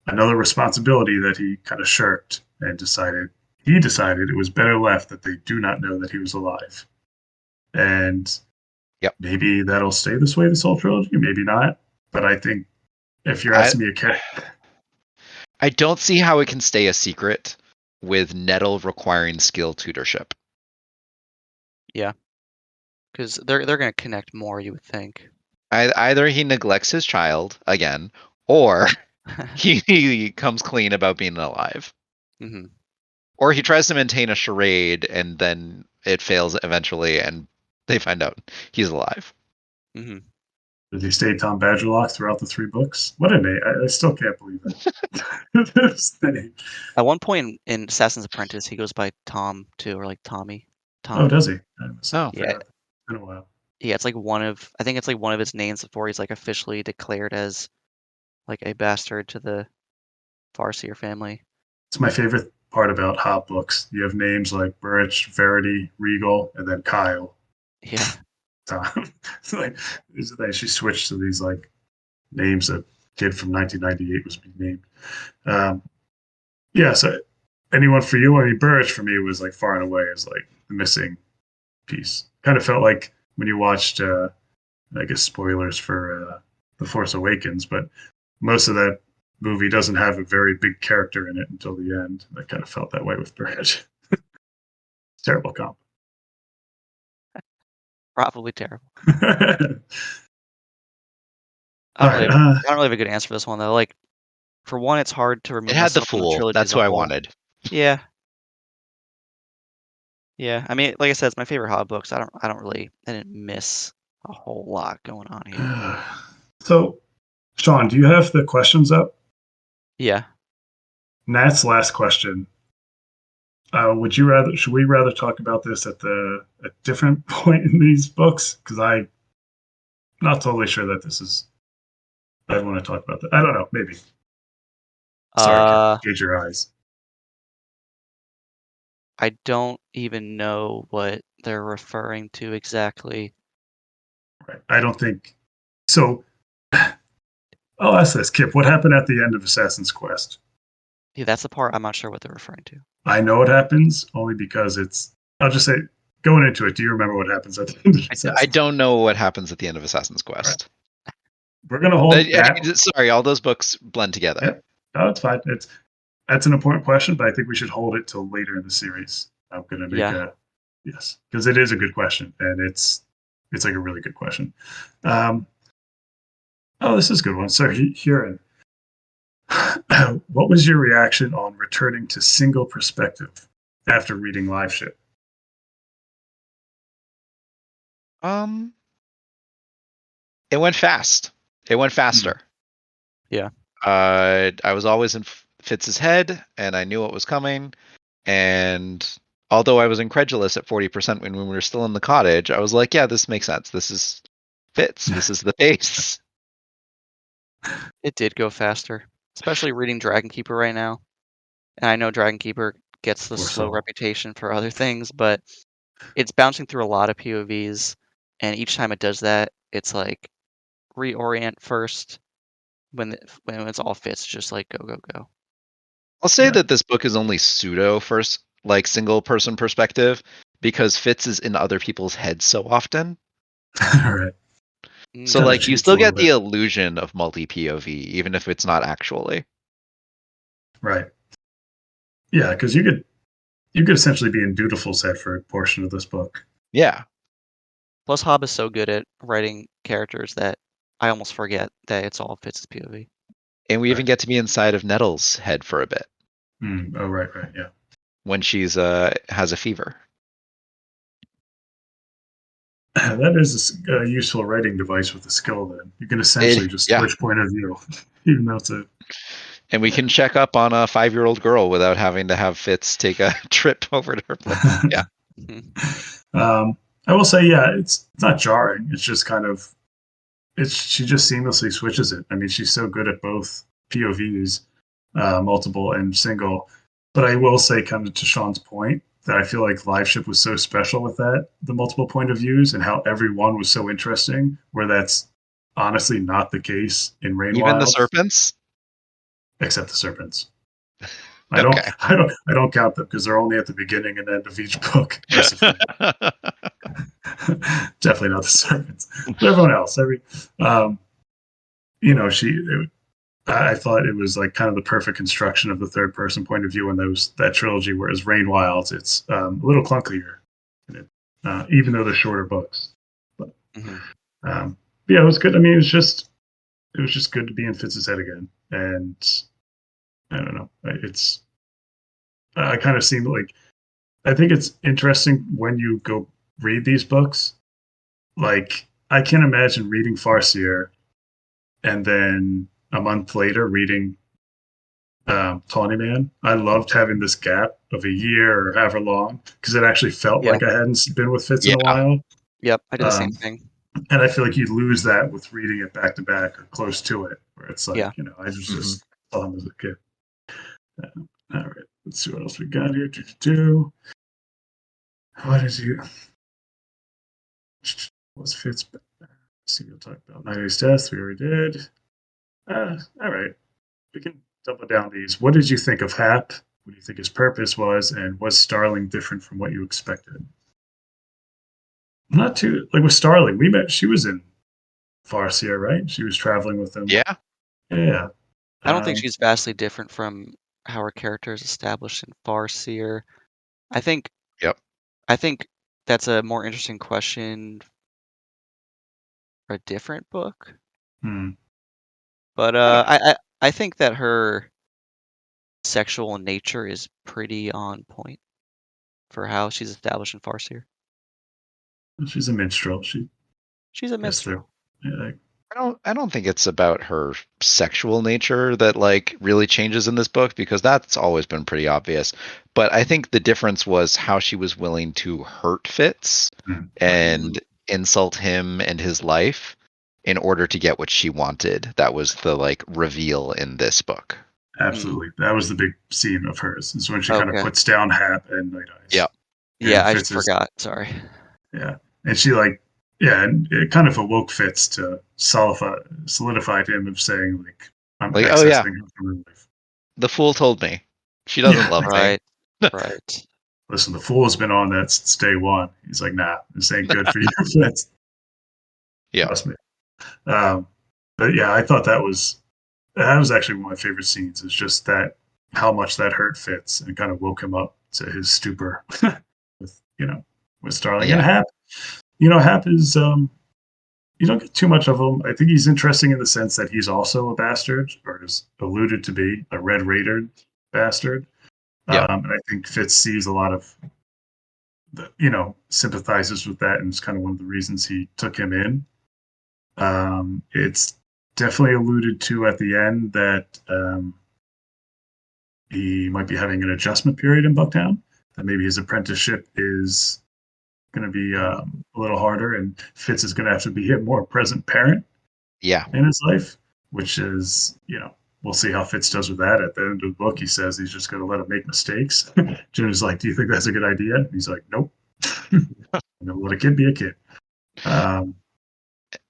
another responsibility that he kind of shirked and he decided it was better left that they do not know that he was alive. And Yep. maybe that'll stay this way this whole trilogy, maybe not. But I think if you're asking me a character, I don't see how it can stay a secret with Nettle requiring skill tutorship. Yeah. Because they're going to connect more, you would think. Either he neglects his child again, or he comes clean about being alive. Mm-hmm. Or he tries to maintain a charade and then it fails eventually and they find out he's alive. Mm-hmm. did he stay Tom Badgerlock throughout the 3 books? What a name. I still can't believe that. This name. At one point in Assassin's Apprentice, he goes by Tom too, or like Tommy. Oh, Tom. does he? Oh. Yeah. It's been a while. Yeah, it's like I think it's like one of his names before he's like officially declared as like a bastard to the Farseer family. It's my favorite part about Hobb books. You have names like Burrich, Verity, Regal, and then Kyle. Yeah. Tom. It's like they actually switched to these like names that kid from 1998 was being named. Yeah, so anyone for you? I mean, Burrich for me was like far and away is like the missing piece. Kind of felt like when you watched, I guess spoilers for The Force Awakens, but most of that movie doesn't have a very big character in it until the end. I kind of felt that way with Burrich. Terrible comp. Probably terrible. All I right. don't really have a good answer for this one though. Like, for one, it's hard to remove It had the myself from the fool. trilogy That's as who a I whole. wanted. Yeah. Yeah. I mean, like I said, it's my favorite Hobb books. I didn't miss a whole lot going on here. So, Sean, do you have the questions up? Yeah. Nat's last question. Should we rather talk about this at a different point in these books? Because I'm not totally sure that I want to talk about that. I don't know. Maybe. Sorry, gauge your eyes. I don't even know what they're referring to exactly. Right. I don't think so. I'll ask this, Kip. What happened at the end of Assassin's Quest? Yeah, that's the part I'm not sure what they're referring to. I know what happens only because I'll just say, going into it, do you remember what happens at the end of Assassin's I don't know what happens at the end of Assassin's Quest. Right. We're going to hold that. Sorry, all those books blend together. Yep. No, it's fine. That's an important question, but I think we should hold it till later in the series. I'm going to make yes, because it is a good question, and it's like a really good question. This is a good one. So, Huron, what was your reaction on returning to single perspective after reading Liveship? It went fast. It went faster. Yeah. I was always in Fitz's head, and I knew what was coming. And although I was incredulous at 40% when we were still in the cottage, I was like, yeah, this makes sense. This is Fitz. This is the pace. It did go faster, especially reading Dragon Keeper right now. And I know Dragon Keeper gets the slow reputation for other things, but it's bouncing through a lot of POVs, and each time it does that, it's like reorient first. When it's all Fitz, just like go. I'll say that this book is only pseudo first, like single person perspective, because Fitz is in other people's heads so often. All right. So like you still get the illusion of multi POV, even if it's not actually. Right. Yeah, because you could essentially be in Dutiful's head for a portion of this book. Yeah. Plus, Hobb is so good at writing characters that I almost forget that it's all Fitz's POV. And we even get to be inside of Nettle's head for a bit. Oh, right, yeah. When she's has a fever. That is a useful writing device with a skill. Then you can essentially just Yeah. switch point of view, even though it's a. And we can check up on a 5-year-old girl without having to have Fitz take a trip over to her place. Yeah. I will say, yeah, it's not jarring. It's just kind of, she just seamlessly switches it. I mean, she's so good at both POVs, multiple and single. But I will say, kind of to Sean's point, that I feel like Liveship was so special with that, the multiple point of views, and how every one was so interesting, where that's honestly not the case in Rain Even the Wilds, serpents? except the serpents. Okay. I don't count them because they're only at the beginning and end of each book. Definitely not the serpents. But everyone else, you know, I thought it was like kind of the perfect construction of the third person point of view in that trilogy. Whereas Rain Wilds, it's a little clunkier, in it, even though they're shorter books. But yeah, it was good. I mean, it was just good to be in Fitz's head again, and I don't know, I kind of seem like, I think it's interesting when you go read these books. Like, I can't imagine reading Farseer and then a month later reading Tawny Man. I loved having this gap of a year or however long because it actually felt like I hadn't been with Fitz in a while. Yep, I did the same thing. And I feel like you lose that with reading it back to back or close to it, where it's like, Yeah. you know, I was just saw him as a kid. All right, let's see what else we got here. What is you? What's Fitz? Let's see, we'll talk about Night Ace Death. We already did. All right, we can double down these. What did you think of Hap? What do you think his purpose was, and was Starling different from what you expected? Not too like with Starling. We met. She was in Farseer, right? She was traveling with him. Yeah. Yeah. I don't think she's vastly different from how her character is established in Farseer. I think. Yep. I think that's a more interesting question for a different book. But I think that her sexual nature is pretty on point for how she's established in Farseer. She's a minstrel. She's a minstrel. Yeah, I don't think it's about her sexual nature that like really changes in this book because that's always been pretty obvious. But I think the difference was how she was willing to hurt Fitz and insult him and his life in order to get what she wanted. That was the like reveal in this book. Absolutely. That was the big scene of hers. Is when she kind of puts down Hap and Night Eyes. Yep. Yeah, I forgot. Sorry. Yeah. And she and it kind of awoke Fitz to solidified him of saying like, I'm accessing him from her life. The fool told me. She doesn't love me. Right. Listen, the fool has been on that since day one. He's like, nah, this ain't good for you, Fitz. Yeah. Trust me. But yeah, I thought that was actually one of my favorite scenes. Is just that how much that hurt Fitz and kind of woke him up to his stupor with Starling and Hap. Hap is you don't get too much of him. I think he's interesting in the sense that he's also a bastard, or is alluded to be a Red Raider bastard. And I think Fitz sees a lot of sympathizes with that, and it's kind of one of the reasons he took him in. It's definitely alluded to at the end that he might be having an adjustment period in Bucktown, that maybe his apprenticeship is going to be a little harder, and Fitz is going to have to be a more present parent in his life, which is, we'll see how Fitz does with that. At the end of the book, he says he's just going to let him make mistakes. Jim is like, do you think that's a good idea? And he's like, nope. I'm going to let a kid be a kid. I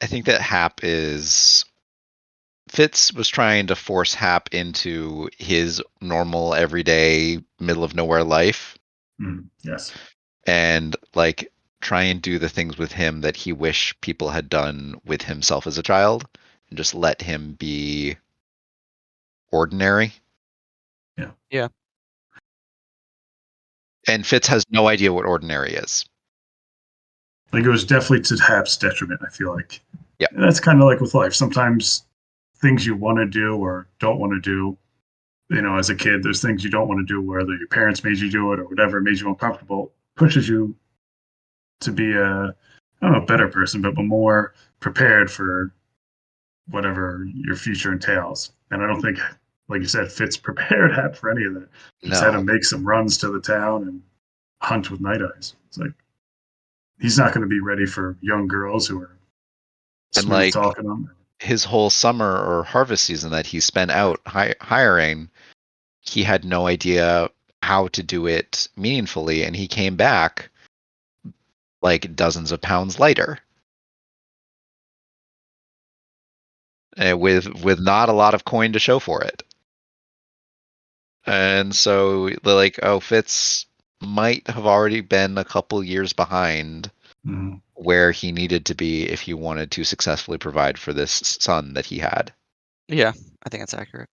think that Fitz was trying to force Hap into his normal, everyday, middle of nowhere life. Yes. And like try and do the things with him that he wish people had done with himself as a child, and just let him be ordinary. Yeah. And Fitz has no idea what ordinary is. Like, it was definitely to Hap's detriment, I feel like. Yeah. And that's kind of like with life. Sometimes things you want to do or don't want to do, as a kid, there's things you don't want to do, whether your parents made you do it or whatever made you uncomfortable, pushes you to be a I don't know, a better person, but more prepared for whatever your future entails. And I don't think, like you said, Fitz prepared Hap for any of that. Fitz had to No. make some runs to the town and hunt with Night Eyes. It's like he's not going to be ready for young girls who are And smooth like talking them. his whole summer or harvest season that he spent out hiring, he had no idea how to do it meaningfully, and he came back like dozens of pounds lighter. With not a lot of coin to show for it. And so they're like, oh, Fitz might have already been a couple years behind where he needed to be if he wanted to successfully provide for this son that he had. Yeah, I think that's accurate.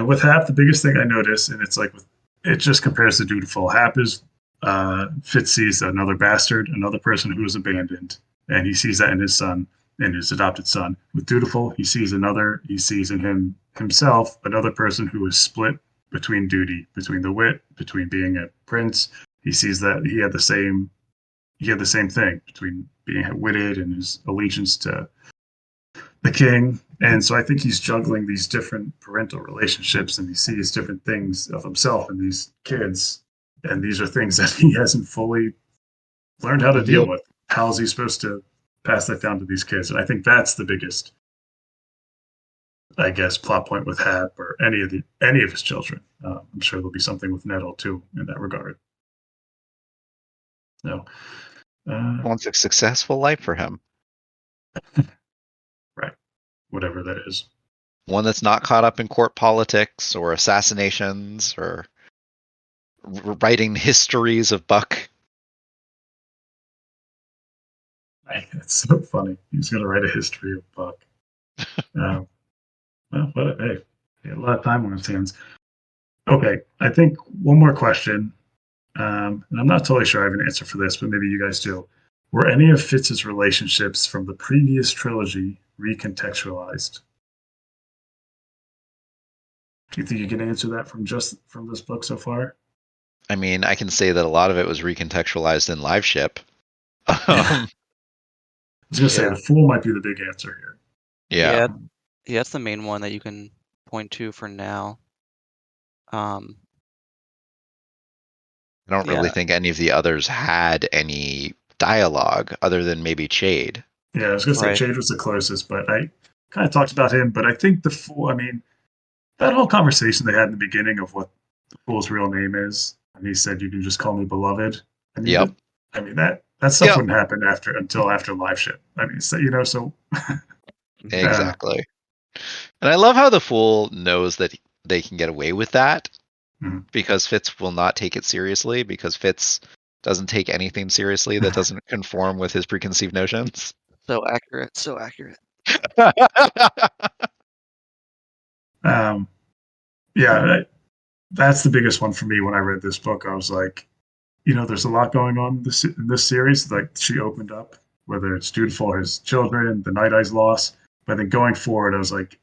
With Hap, the biggest thing I notice, and it's like it just compares to Dutiful. Hap is Fitz sees another bastard, another person who is abandoned, and he sees that in his son, in his adopted son. With Dutiful, he sees in himself another person who is split between duty, between the wit, between being a prince. He sees that he had the same thing between being witted and his allegiance to the king. And so I think he's juggling these different parental relationships, and he sees different things of himself in these kids. And these are things that he hasn't fully learned how to deal with. How is he supposed to pass that down to these kids? And I think that's the biggest, I guess, plot point with Hap or any of his children. I'm sure there'll be something with Nettle too in that regard. So, Wants a successful life for him. right, whatever that is. One that's not caught up in court politics or assassinations or writing histories of Buck. It's so funny. He's going to write a history of Buck. Well, hey, he had a lot of time on his hands. Okay, I think one more question, and I'm not totally sure I have an answer for this, but maybe you guys do. Were any of Fitz's relationships from the previous trilogy recontextualized? Do you think you can answer that from this book so far? I mean, I can say that a lot of it was recontextualized in Liveship. I was going to say the Fool might be the big answer here. Yeah. Yeah, that's the main one that you can point to for now. I don't really think any of the others had any dialogue other than maybe Chade. Yeah, I was going to say Chade was the closest, but I kind of talked about him. But I think the Fool, I mean, that whole conversation they had in the beginning of what the Fool's real name is, and he said, "You can just call me Beloved." I mean, that stuff wouldn't happen until after Liveship. I mean, so so exactly. And I love how the Fool knows that they can get away with that because Fitz will not take it seriously, because Fitz doesn't take anything seriously that doesn't conform with his preconceived notions. So accurate. So accurate. Yeah, that's the biggest one for me when I read this book. I was like, there's a lot going on in this series. Like she opened up, whether it's Dutiful or his children, the Night Eyes loss. But then going forward, I was like,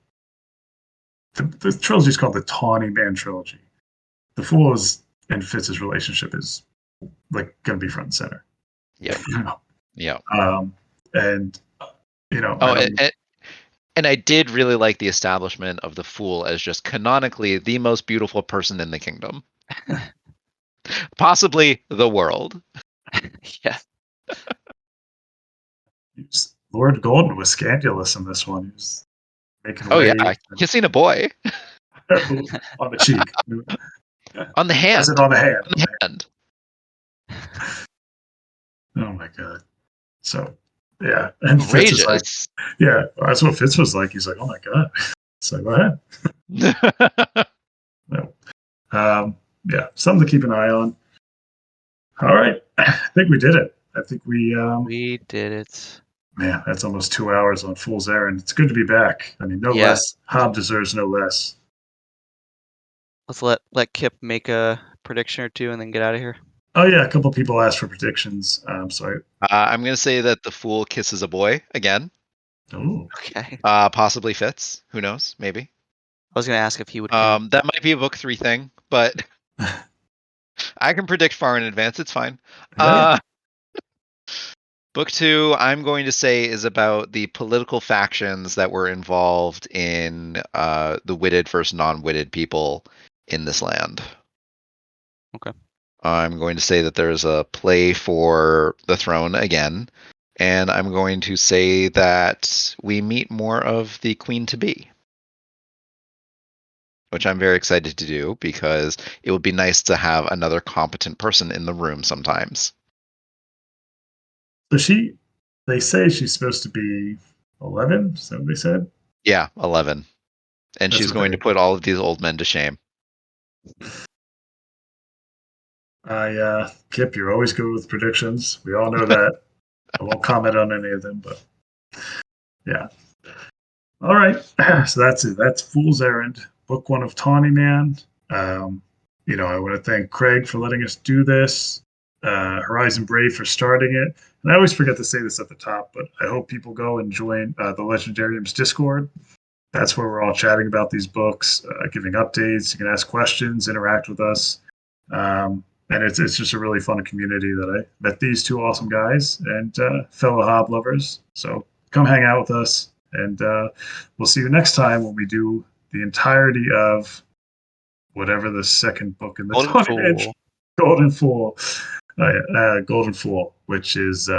the trilogy is called the Tawny Man trilogy. The Fool and Fitz's relationship is like going to be front and center. Yeah. Yeah. And and I did really like the establishment of the Fool as just canonically the most beautiful person in the kingdom. Possibly the world. Yeah. Lord Golden was scandalous in this one. He was making kissing a boy. On the cheek. On the hand. On the hand. On the hand. Oh my god. So yeah. And Fitz is like, yeah, that's what Fitz was like. He's like, oh my god. It's like, go ahead. No. Yeah, something to keep an eye on. All right. I think we did it. I think we did it. Man, that's almost 2 hours on Fool's Errand. It's good to be back. I mean, no less. Hobb deserves no less. Let's let Kip make a prediction or two and then get out of here. Oh yeah, a couple people asked for predictions. So I'm going to say that the Fool kisses a boy again. Oh, okay. Possibly Fitz. Who knows? Maybe. I was going to ask if he would. That might be a book 3 thing, but I can predict far in advance. It's fine. Book 2, I'm going to say, is about the political factions that were involved in the witted versus non-witted people in this land. Okay. I'm going to say that there's a play for the throne again, and I'm going to say that we meet more of the queen-to-be, which I'm very excited to do because it would be nice to have another competent person in the room sometimes. So they say she's supposed to be 11. Is that what they said? Yeah, 11. And That's she's what going to put all of these old men to shame. Kip, you're always good with predictions. We all know that. I won't comment on any of them, but yeah. All right. So that's it. That's Fool's Errand, book 1 of Tawny Man. I want to thank Craig for letting us do this, Horizon Brave for starting it. And I always forget to say this at the top, but I hope people go and join the Legendarium's Discord. That's where we're all chatting about these books, giving updates. You can ask questions, interact with us. And it's just a really fun community that I met these two awesome guys and fellow Hobb lovers. So come hang out with us, and we'll see you next time when we do the entirety of whatever the second book in the Golden Tawny Man Fool. Golden Fool, Golden Fool, which is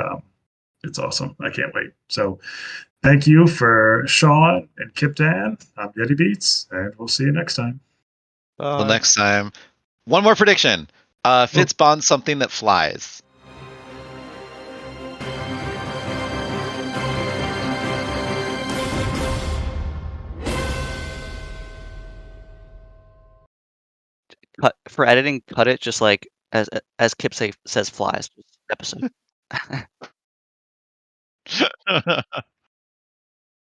it's awesome. I can't wait. So thank you for Sean and Kyptan. I'm Yettibeats, and we'll see you next time. Till next time. One more prediction. Fitz bonds something that flies. For editing, cut it just like as Kip says flies episode.